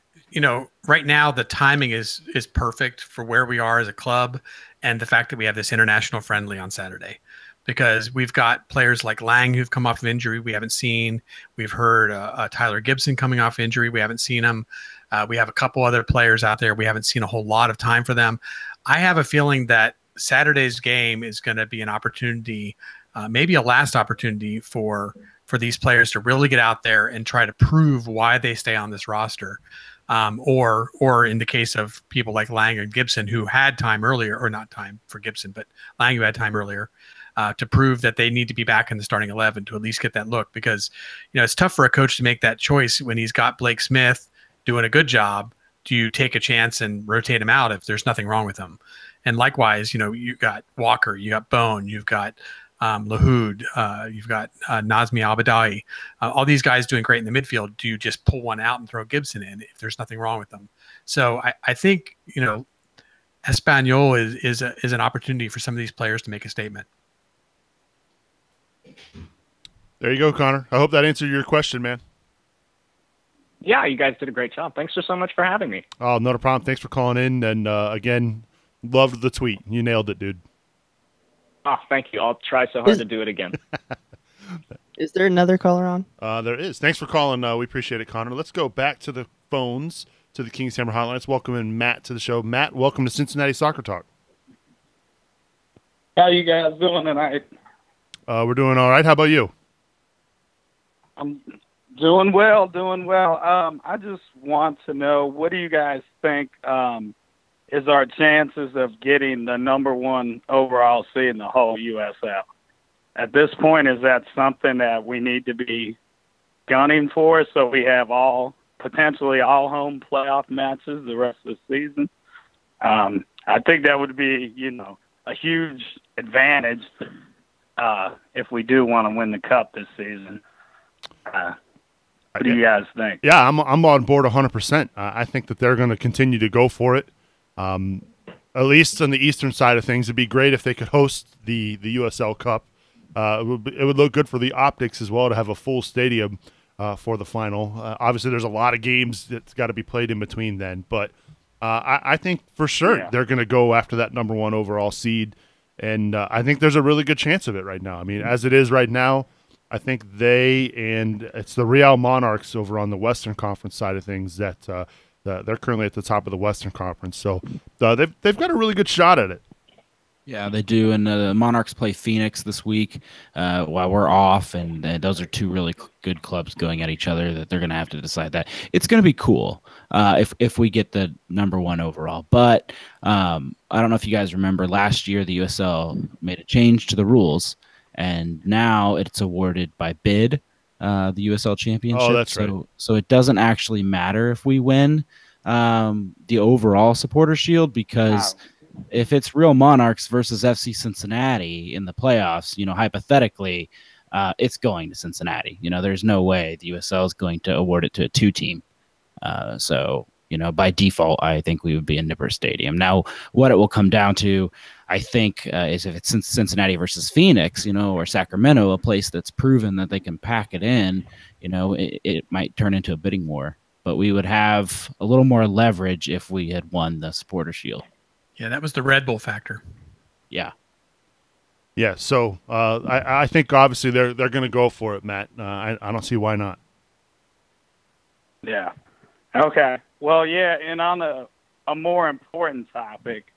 right now the timing is perfect for where we are as a club and the fact that we have this international friendly on Saturday, because we've got players like Lang who've come off of injury we haven't seen. We've heard Tyler Gibson coming off injury. We haven't seen him. We have a couple other players out there. We haven't seen a whole lot of time for them. I have a feeling that Saturday's game is going to be an opportunity, maybe a last opportunity for these players to really get out there and try to prove why they stay on this roster. Or in the case of people like Lang and Gibson who had time earlier, or not time for Gibson, but Lang who had time earlier, to prove that they need to be back in the starting 11 to at least get that look. Because, it's tough for a coach to make that choice when he's got Blake Smith doing a good job. Do you take a chance and rotate him out if there's nothing wrong with him? And likewise, you got Walker, you got Bone, you've got Lahoud, you've got Nazmi Al-Badawi, all these guys doing great in the midfield. Do you just pull one out and throw Gibson in if there's nothing wrong with them? So I think, Espanol is an opportunity for some of these players to make a statement. There you go, Connor. I hope that answered your question, man. Yeah, you guys did a great job. Thanks so much for having me. Oh, not a problem. Thanks for calling in. And again, loved the tweet. You nailed it, dude. Oh, thank you. I'll try so hard to do it again. Is there another caller on? There is. Thanks for calling. We appreciate it, Connor. Let's go back to the phones, to the Kings Hammer Hotline. Let's welcome in Matt to the show. Matt, welcome to Cincinnati Soccer Talk. How you guys doing tonight? We're doing all right. How about you? I'm doing well. I just want to know, what do you guys think is our chances of getting the _1 overall seed in the whole USL? At this point, is that something that we need to be gunning for so we have potentially all home playoff matches the rest of the season? I think that would be, a huge advantage if we do want to win the cup this season. What do you guys think? Yeah, I'm on board 100%. I think that they're going to continue to go for it. At least on the eastern side of things, it'd be great if they could host the USL Cup. It would look good for the optics as well to have a full stadium for the final. Obviously, there's a lot of games that's got to be played in between then. But I think for sure they're going to go after that #1 overall seed. And I think there's a really good chance of it right now. I mean, as it is right now, I think it's the Real Monarchs over on the Western Conference side of things that they're currently at the top of the Western Conference. So they've got a really good shot at it. Yeah, they do, and the Monarchs play Phoenix this week while we're off, and those are two really good clubs going at each other that they're going to have to decide that. It's going to be cool if we get the #1 overall. But I don't know if you guys remember last year the USL made a change to the rules, and now it's awarded by bid, the USL Championship. Oh, that's right. So it doesn't actually matter if we win the overall Supporter Shield because if it's real Monarchs versus FC Cincinnati in the playoffs, hypothetically, it's going to Cincinnati. There's no way the USL is going to award it to a 2-team. So, by default, I think we would be in Nipper Stadium. Now, what it will come down to, I think, is if it's Cincinnati versus Phoenix, or Sacramento, a place that's proven that they can pack it in, it might turn into a bidding war. But we would have a little more leverage if we had won the Supporter Shield. Yeah, that was the Red Bull factor. Yeah. Yeah, so I think obviously they're going to go for it, Matt. I don't see why not. Yeah. Okay. Well, yeah, and on a more important topic,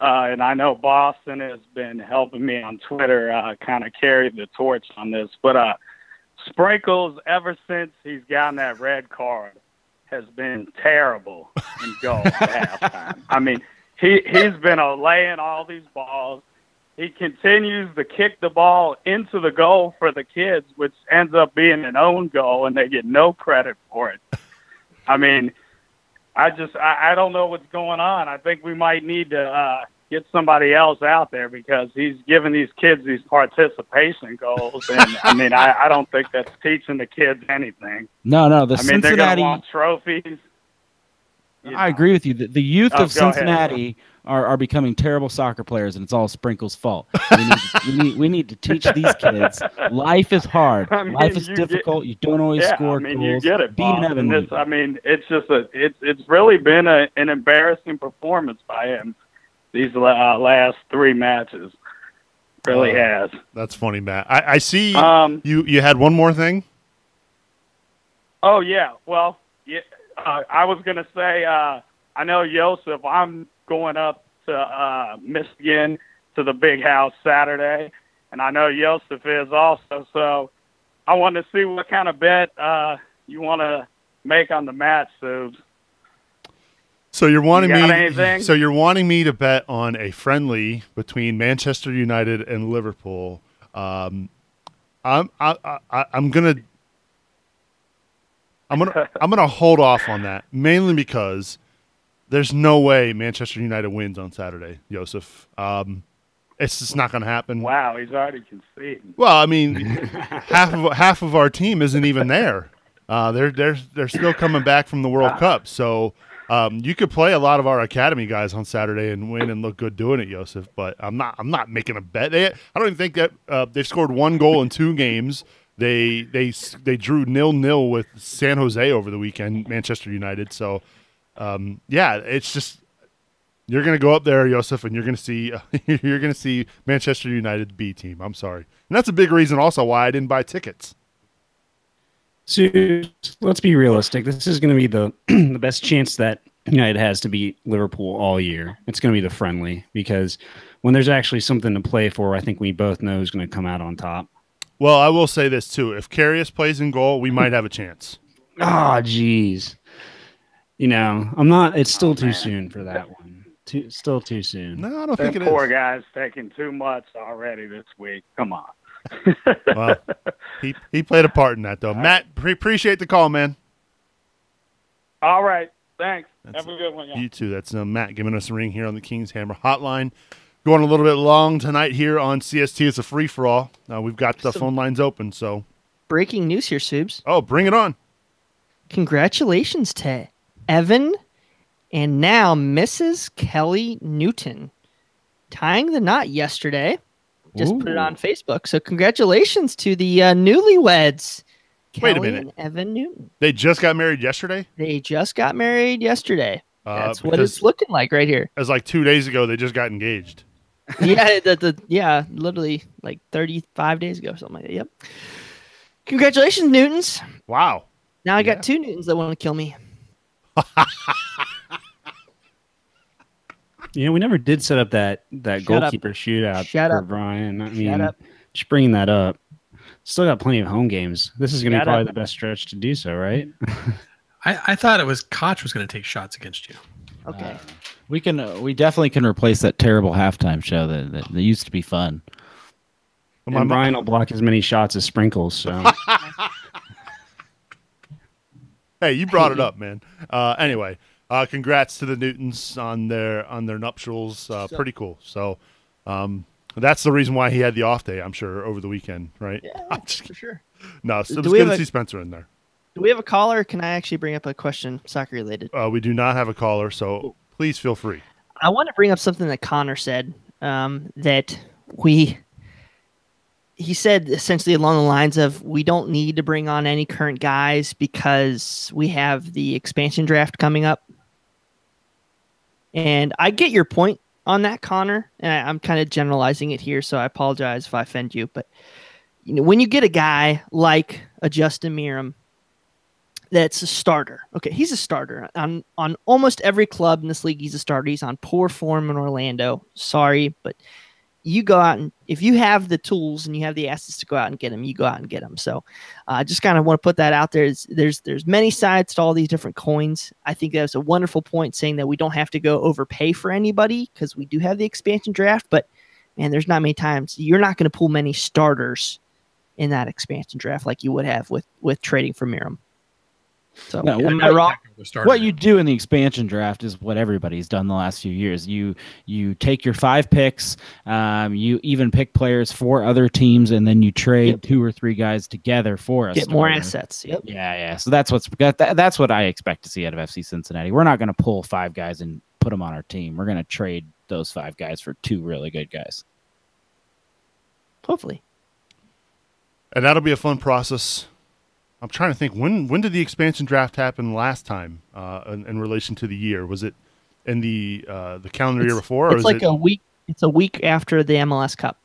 and I know Boston has been helping me on Twitter kind of carry the torch on this, but Sprinkles, ever since he's gotten that red card, has been terrible in goal at halftime. I mean, he's been laying all these balls. He continues to kick the ball into the goal for the kids, which ends up being an own goal, and they get no credit for it. I mean, I don't know what's going on. I think we might need to get somebody else out there because he's giving these kids these participation goals, and I mean, I don't think that's teaching the kids anything. No, Cincinnati, they're going to want trophies. I agree with you. The youth of Cincinnati are becoming terrible soccer players, and it's all Sprinkle's fault. We need to teach these kids life is hard. Life is difficult. You don't always score goals. You get it, Bob. It's just it's really been an embarrassing performance by him these last 3 matches. Really has. That's funny, Matt. I see you had one more thing. Oh yeah. Well, yeah. I was going to say, I know, Joseph, I'm going up to Michigan to the big house Saturday, and I know Joseph is also. So I want to see what kind of bet you want to make on the match, Subs. So you're wanting anything? So you're wanting me to bet on a friendly between Manchester United and Liverpool. I'm gonna hold off on that, mainly because there's no way Manchester United wins on Saturday, Joseph. It's just not gonna happen. Wow, he's already conceding. Well, I mean, half of our team isn't even there. They're still coming back from the World Cup, so you could play a lot of our academy guys on Saturday and win and look good doing it, Joseph. But I'm not making a bet. I don't even think that they've scored 1 goal in 2 games. They drew 0-0 with San Jose over the weekend, Manchester United. So, yeah, it's just you're going to go up there, Joseph, and you're going to see Manchester United B team. I'm sorry, and that's a big reason also why I didn't buy tickets. So let's be realistic. This is going to be the best chance that United has to beat Liverpool all year. It's going to be the friendly because when there's actually something to play for, I think we both know who's going to come out on top. Well, I will say this, too. If Karius plays in goal, we might have a chance. Oh, geez. I'm not – it's still too soon for that one. Still too soon. No, I don't think it is. Poor guy's taking too much already this week. Come on. Well, he played a part in that, though. Matt, appreciate the call, man. All right. Thanks. Have a good one, y'all. You too. That's Matt giving us a ring here on the King's Hammer Hotline. Going a little bit long tonight here on CST. It's a free-for-all. We've got the phone lines open. So, breaking news here, Subs. Oh, bring it on. Congratulations to Evan and now Mrs. Kelly Newton. Tying the knot yesterday. Just put it on Facebook. So congratulations to the newlyweds. Wait a Kelly minute. and Evan Newton. They just got married yesterday? They just got married yesterday. That's what it's looking like right here. It was like 2 days ago they just got engaged. Yeah, literally like 35 days ago, something like that. Yep. Congratulations, Newtons. Wow. Now I got 2 Newtons that want to kill me. We never did set up that Shut goalkeeper shootout Shut for up. Brian. I Shut mean, up. just bringing that up. Still got plenty of home games. This is going to be Shut probably up. the best stretch to do so, right? I thought it was Koch was going to take shots against you. Okay. We definitely can replace that terrible halftime show that used to be fun. And Brian will block as many shots as Sprinkles. So. Hey, you brought it up, man. Anyway, congrats to the Newtons on their nuptials. Pretty cool. So that's the reason why he had the off day, I'm sure, over the weekend, right? Yeah, for sure. No, so it was good to see Spencer in there. Do we have a caller? Can I actually bring up a question soccer related? We do not have a caller, so please feel free. I want to bring up something that Connor said, that he said essentially along the lines of, we don't need to bring on any current guys because we have the expansion draft coming up. And I get your point on that, Connor. And I'm kind of generalizing it here, so I apologize if I offend you. But when you get a guy like a Justin Meram, that's a starter. Okay, he's a starter on almost every club in this league. He's a starter. He's on poor form in Orlando. Sorry, but you go out, and if you have the tools and you have the assets to go out and get him, you go out and get him. So I just kind of want to put that out there. There's many sides to all these different coins. I think that was a wonderful point, saying that we don't have to go overpay for anybody because we do have the expansion draft. But man, there's not many times you're not going to pull many starters in that expansion draft like you would have with trading for Meram. So no, am I wrong? What you do in the expansion draft is what everybody's done the last few years. You take your 5 picks, you even pick players for other teams, and then you trade 2 or 3 guys together for us. Get more assets. Yep. Yeah. So that's what I expect to see out of FC Cincinnati. We're not going to pull 5 guys and put them on our team. We're going to trade those 5 guys for 2 really good guys. Hopefully. And that'll be a fun process. I'm trying to think, when did the expansion draft happen last time in relation to the year? Was it in the calendar year before? Or it's like a week. It's a week after the MLS Cup.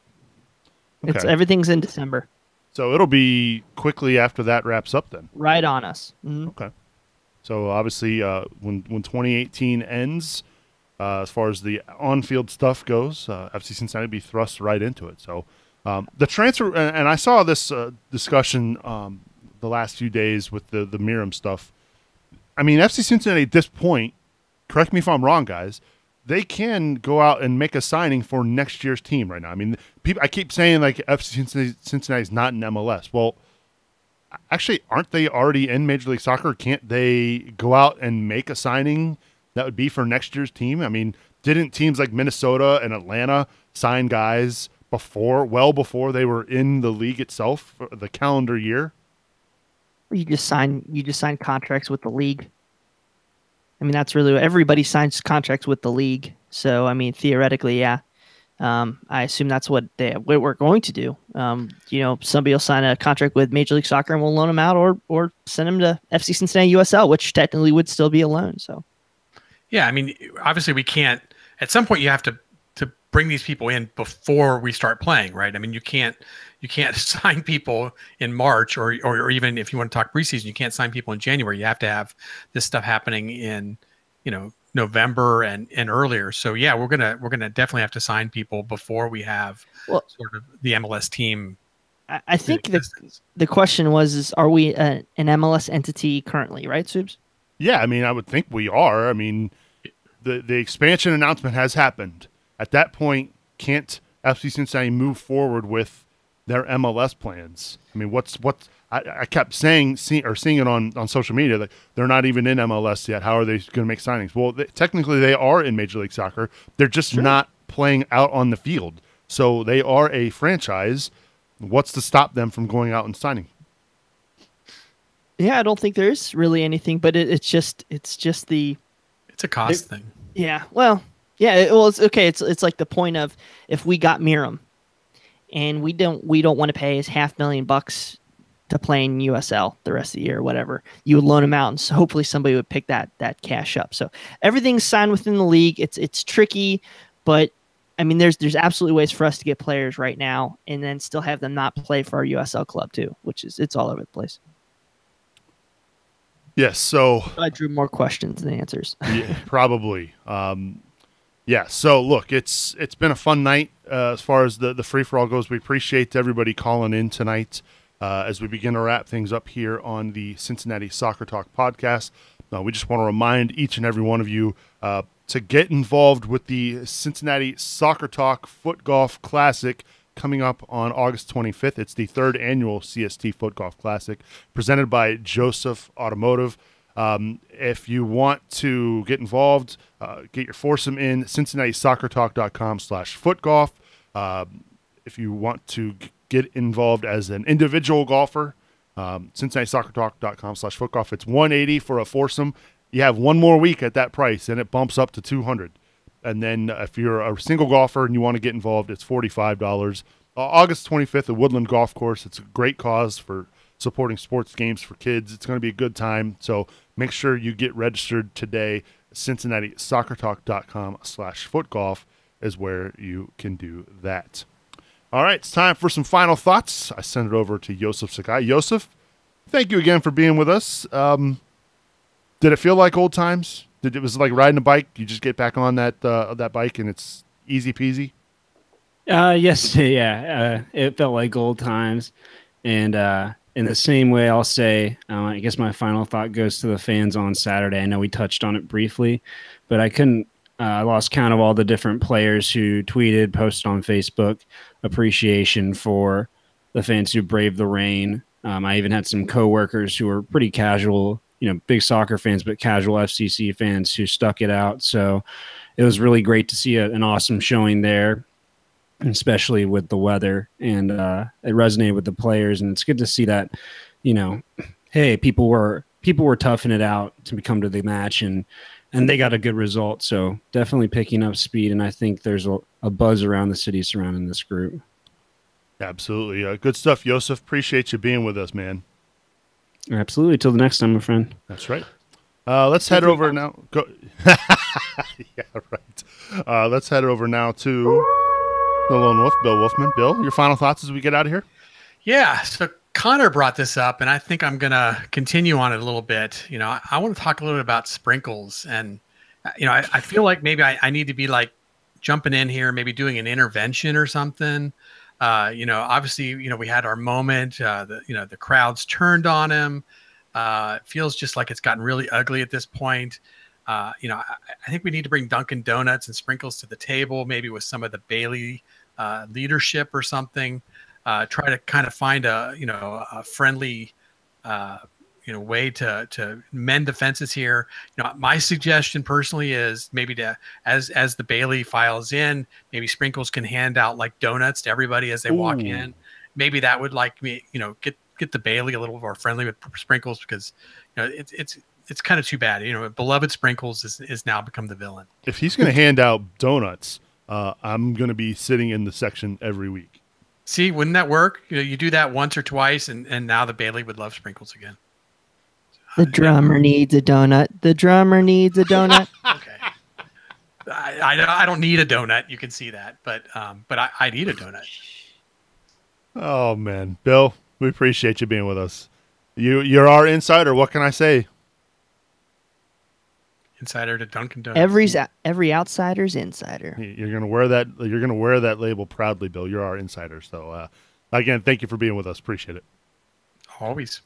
Okay. Everything's in December. So it'll be quickly after that wraps up then. Right on us. Mm-hmm. Okay. So obviously, when 2018 ends, as far as the on-field stuff goes, FC Cincinnati will be thrust right into it. So the transfer, and I saw this discussion the last few days with the Meram stuff. I mean, FC Cincinnati at this point, correct me if I'm wrong, guys, they can go out and make a signing for next year's team right now. I mean, I keep saying like FC Cincinnati's not in MLS. Well, actually, aren't they already in Major League Soccer? Can't they go out and make a signing that would be for next year's team? I mean, didn't teams like Minnesota and Atlanta sign guys well before they were in the league itself for the calendar year? You just sign contracts with the league. I mean, that's really what everybody signs contracts with the league. So, I mean, theoretically, yeah. I assume that's what we're going to do. Somebody will sign a contract with Major League Soccer and we'll loan them out or send them to FC Cincinnati USL, which technically would still be a loan. So, yeah, I mean, obviously we can't. At some point, you have to bring these people in before we start playing, right? I mean, you can't sign people in March or even if you want to talk preseason, you can't sign people in January. You have to have this stuff happening in, November and earlier. So yeah, we're gonna definitely have to sign people before we have sort of the MLS team. I think the question was, are we an MLS entity currently, right, Subs? Yeah, I mean, I would think we are. I mean, the expansion announcement has happened. At that point, can't FC Cincinnati move forward with their MLS plans? I mean, I kept seeing it on social media that they're not even in MLS yet. How are they going to make signings? Well, technically they are in Major League Soccer. They're just not playing out on the field. So they are a franchise. What's to stop them from going out and signing? Yeah, I don't think there's really anything, but it's just it's a cost thing. Yeah, well. Yeah, it's okay. It's like the point of, if we got Meram, and we don't want to pay his $500,000 to play in USL the rest of the year or whatever, you would loan him out, and so hopefully somebody would pick that cash up. So everything's signed within the league. It's tricky, but I mean, there's absolutely ways for us to get players right now, and then still have them not play for our USL club too, it's all over the place. Yes. So I drew more questions than answers. Yeah, probably. Yeah, so look, it's been a fun night as far as the free-for-all goes. We appreciate everybody calling in tonight as we begin to wrap things up here on the Cincinnati Soccer Talk podcast. We just want to remind each and every one of you to get involved with the Cincinnati Soccer Talk Foot Golf Classic coming up on August 25th. It's the 3rd annual CST Foot Golf Classic presented by Joseph Automotive. If you want to get involved, get your foursome in, CincinnatiSoccerTalk.com/footgolf. If you want to get involved as an individual golfer, CincinnatiSoccerTalk.com/footgolf. It's $180 for a foursome. You have one more week at that price, and it bumps up to $200. And then if you're a single golfer and you want to get involved, it's $45. August 25th at Woodland Golf Course. It's a great cause for supporting sports games for kids. It's going to be a good time. So make sure you get registered today. CincinnatiSoccerTalk.com/footgolf is where you can do that. All right, it's time for some final thoughts. I send it over to Yosef Sakai. Yosef, thank you again for being with us. Did it feel like old times? It was like riding a bike? You just get back on that bike and it's easy peasy? Yes, yeah. It felt like old times. And in the same way, I'll say, I guess my final thought goes to the fans on Saturday. I know we touched on it briefly, but I lost count of all the different players who tweeted, posted on Facebook, appreciation for the fans who braved the rain. I even had some coworkers who were pretty casual, big soccer fans, but casual FCC fans who stuck it out. So it was really great to see an awesome showing there, especially with the weather, and it resonated with the players. And it's good to see that, hey, people were toughing it out to come to the match, and they got a good result. So definitely picking up speed, and I think there's a buzz around the city surrounding this group. Absolutely. Good stuff, Yosef. Appreciate you being with us, man. Absolutely. Till the next time, my friend. That's right. Let's head over now. Go. Yeah, right. Let's head over now to the Lone Wolf, Bill Wolfman. Bill, your final thoughts as we get out of here? Yeah. So Connor brought this up, and I think I'm going to continue on it a little bit. I want to talk a little bit about sprinkles. And, I feel like maybe I need to be like jumping in here, maybe doing an intervention or something. Obviously, we had our moment, the crowds turned on him. It feels just like it's gotten really ugly at this point. I think we need to bring Dunkin' Donuts and sprinkles to the table, maybe with some of the Bailey leadership or something. Try to kind of find a friendly, way to mend defenses here. My suggestion personally is maybe as the Bailey files in, maybe sprinkles can hand out like donuts to everybody as they walk in. Maybe that would get the Bailey a little more friendly with sprinkles, because it's kind of too bad. Beloved Sprinkles is now become the villain. If he's going to hand out donuts, I'm going to be sitting in the section every week. See, wouldn't that work? You do that once or twice, and now the Bailey would love Sprinkles again. The drummer needs a donut. The drummer needs a donut. Okay. I don't need a donut. You can see that, but I'd eat a donut. Oh man, Bill, we appreciate you being with us. You're our insider. What can I say? Insider to Dunkin' Donuts. Every outsider's insider. You're gonna wear that. You're gonna wear that label proudly, Bill. You're our insider. So again, thank you for being with us. Appreciate it. Always.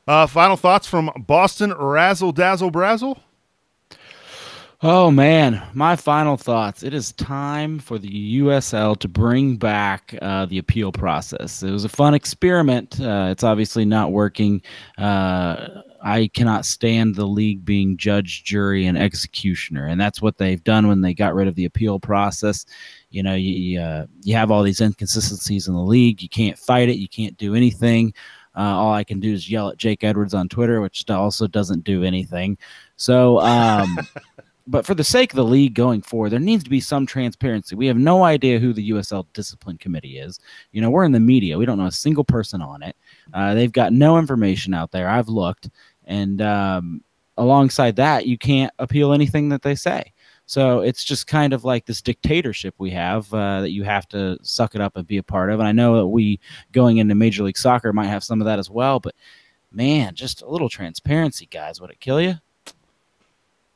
Final thoughts from Boston Razzle Dazzle Brazzle. Oh, man, my final thoughts. It is time for the USL to bring back the appeal process. It was a fun experiment. It's obviously not working. I cannot stand the league being judge, jury, and executioner, and that's what they've done when they got rid of the appeal process. You have all these inconsistencies in the league. You can't fight it. You can't do anything. All I can do is yell at Jake Edwards on Twitter, which also doesn't do anything. So, but for the sake of the league going forward, there needs to be some transparency. We have no idea who the USL Discipline Committee is. We're in the media. We don't know a single person on it. They've got no information out there. I've looked. And alongside that, you can't appeal anything that they say. So it's just kind of like this dictatorship we have that you have to suck it up and be a part of. And I know that we, going into Major League Soccer, might have some of that as well. But, man, just a little transparency, guys. Would it kill you?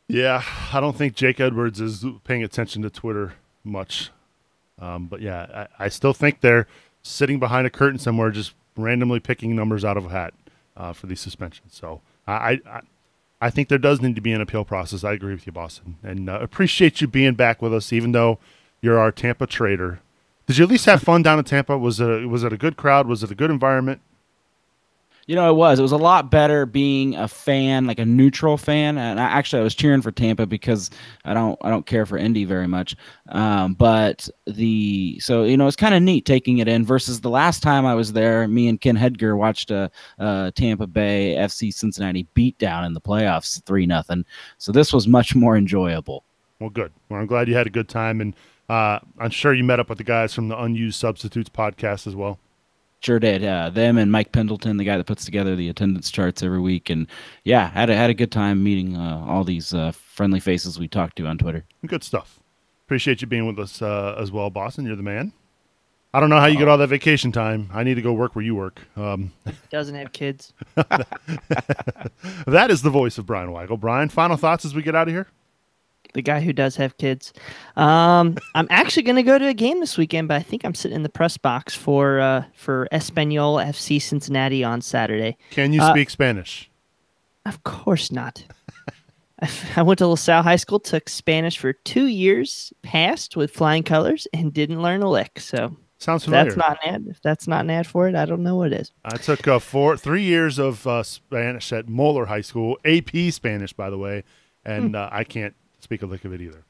Yeah, I don't think Jake Edwards is paying attention to Twitter much. But yeah, I still think they're sitting behind a curtain somewhere, just randomly picking numbers out of a hat for these suspensions. So I think there does need to be an appeal process. I agree with you, Boston, and appreciate you being back with us, even though you're our Tampa traitor. Did you at least have fun down in Tampa? Was it a good crowd? Was it a good environment? You know, it was a lot better being a fan, like a neutral fan. And I was cheering for Tampa because I don't care for Indy very much. So it's kind of neat taking it in versus the last time I was there. Me and Ken Hedger watched a Tampa Bay FC Cincinnati beatdown in the playoffs 3-0. So this was much more enjoyable. Well, good. Well, I'm glad you had a good time, and I'm sure you met up with the guys from the Unused Substitutes podcast as well. Sure did. Them and Mike Pendleton, the guy that puts together the attendance charts every week, and yeah, had a good time meeting all these friendly faces we talked to on Twitter. Good stuff. Appreciate you being with us as well, Boston. You're the man. I don't know how you get all that vacation time. I need to go work where you work. Doesn't have kids. That is the voice of Brian Weigel. Brian, final thoughts as we get out of here? The guy who does have kids. I'm actually going to go to a game this weekend, but I think I'm sitting in the press box for Espanol FC Cincinnati on Saturday. Can you speak Spanish? Of course not. I went to LaSalle High School, took Spanish for 2 years, passed with flying colors, and didn't learn a lick. So sounds familiar. If that's not an ad for it, I don't know what it is. I took 3 years of Spanish at Moeller High School, AP Spanish, by the way, and I can't speak a lick of it either.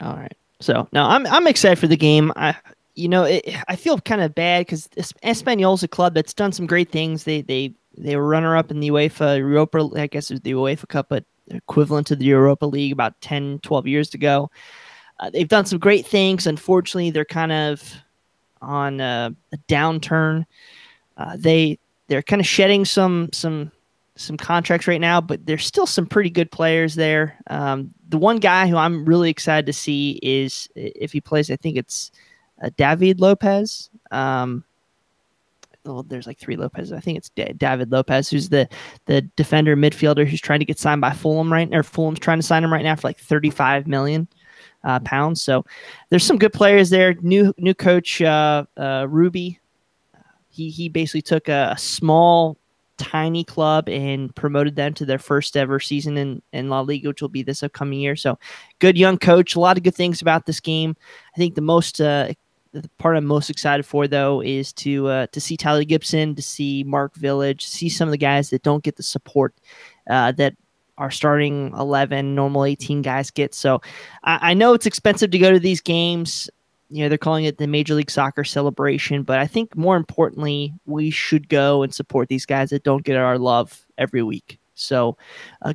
All right. So no, I'm excited for the game. I feel kind of bad because Espanol's a club that's done some great things. They were runner up in the UEFA Europa. I guess it was the UEFA Cup, but equivalent to the Europa League about 10, 12 years ago. They've done some great things. Unfortunately, they're kind of on a downturn. They're kind of shedding some contracts right now, but there's still some pretty good players there. The one guy who I'm really excited to see is if he plays, I think it's David Lopez. There's like 3 Lopez. I think it's David Lopez, who's the defender midfielder who's trying to get signed by Fulham Fulham's trying to sign him right now for like 35 million pounds. So there's some good players there. New coach Ruby. He basically took a small, tiny club and promoted them to their first ever season in La Liga, which will be this upcoming year. So good young coach, a lot of good things about this game. I think the part I'm most excited for, though, is to see Tyler Gibson, to see Mark Village, see some of the guys that don't get the support that our starting 11, normal 18 guys get. So I know it's expensive to go to these games. They're calling it the Major League Soccer celebration, but I think more importantly, we should go and support these guys that don't get our love every week. So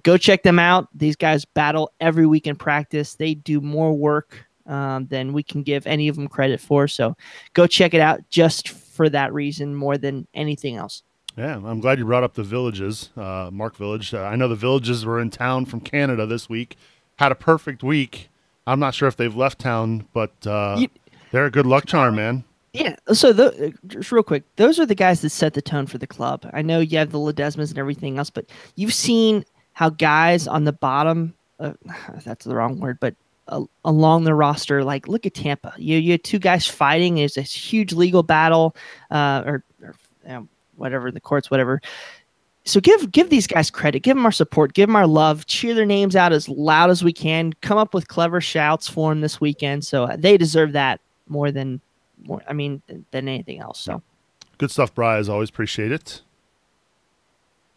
go check them out. These guys battle every week in practice. They do more work than we can give any of them credit for. So go check it out just for that reason more than anything else. Yeah, I'm glad you brought up the Villages, Mark Village. I know the Villages were in town from Canada this week, had a perfect week. I'm not sure if they've left town, but they're a good luck charm, man. Yeah. So just real quick, those are the guys that set the tone for the club. I know you have the Ledesmas and everything else, but you've seen how guys on the bottom, that's the wrong word, but along the roster, like look at Tampa. You had 2 guys fighting. It's a huge legal battle, or whatever, the courts, whatever. So give these guys credit, give them our support, give them our love, cheer their names out as loud as we can, come up with clever shouts for them this weekend. So they deserve that more than anything else. So good stuff, Bri. As always, appreciate it.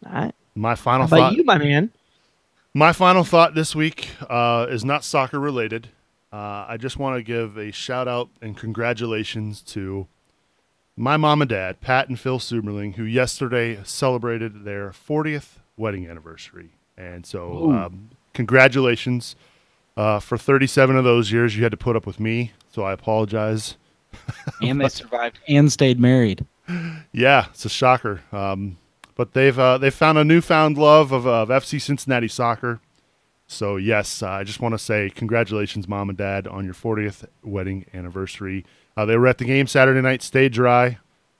All right. My final thought. How about you, my man? My final thought this week is not soccer related. I just want to give a shout out and congratulations to my mom and dad, Pat and Phil Suberling, who yesterday celebrated their 40th wedding anniversary. And so congratulations. For 37 of those years, you had to put up with me, so I apologize. And they survived and stayed married. Yeah, it's a shocker. But they've found a newfound love of FC Cincinnati soccer. So, yes, I just want to say congratulations, Mom and Dad, on your 40th wedding anniversary. They were at the game Saturday night, stayed dry.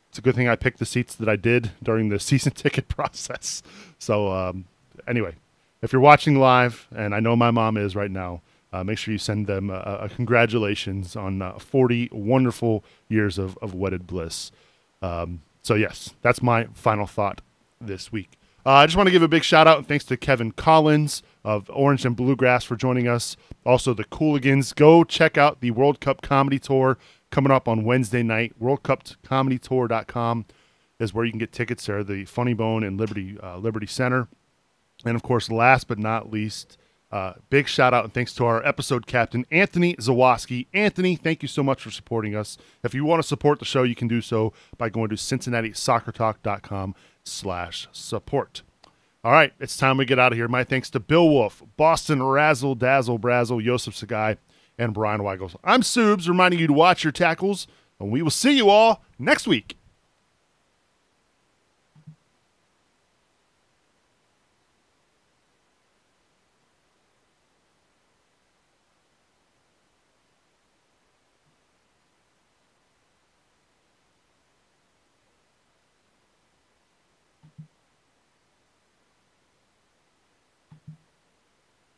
It's a good thing I picked the seats that I did during the season ticket process. So, anyway, if you're watching live, and I know my mom is right now, make sure you send them a congratulations on 40 wonderful years of wedded bliss. So, yes, that's my final thought this week. I just want to give a big shout-out and thanks to Kevin Collins of Orange and Bluegrass for joining us. Also, the Cooligans. Go check out the World Cup Comedy Tour coming up on Wednesday night. WorldCupComedyTour.com is where you can get tickets there. The Funny Bone and Liberty Center. And, of course, last but not least, big shout-out and thanks to our episode captain, Anthony Zawoski. Anthony, thank you so much for supporting us. If you want to support the show, you can do so by going to CincinnatiSoccerTalk.com/support. All right, it's time we get out of here. My thanks to Bill Wolf, Boston Razzle Dazzle Brazzle, Joseph Sagai, and Brian Weigels. I'm Subes, reminding you to watch your tackles, and we will see you all next week.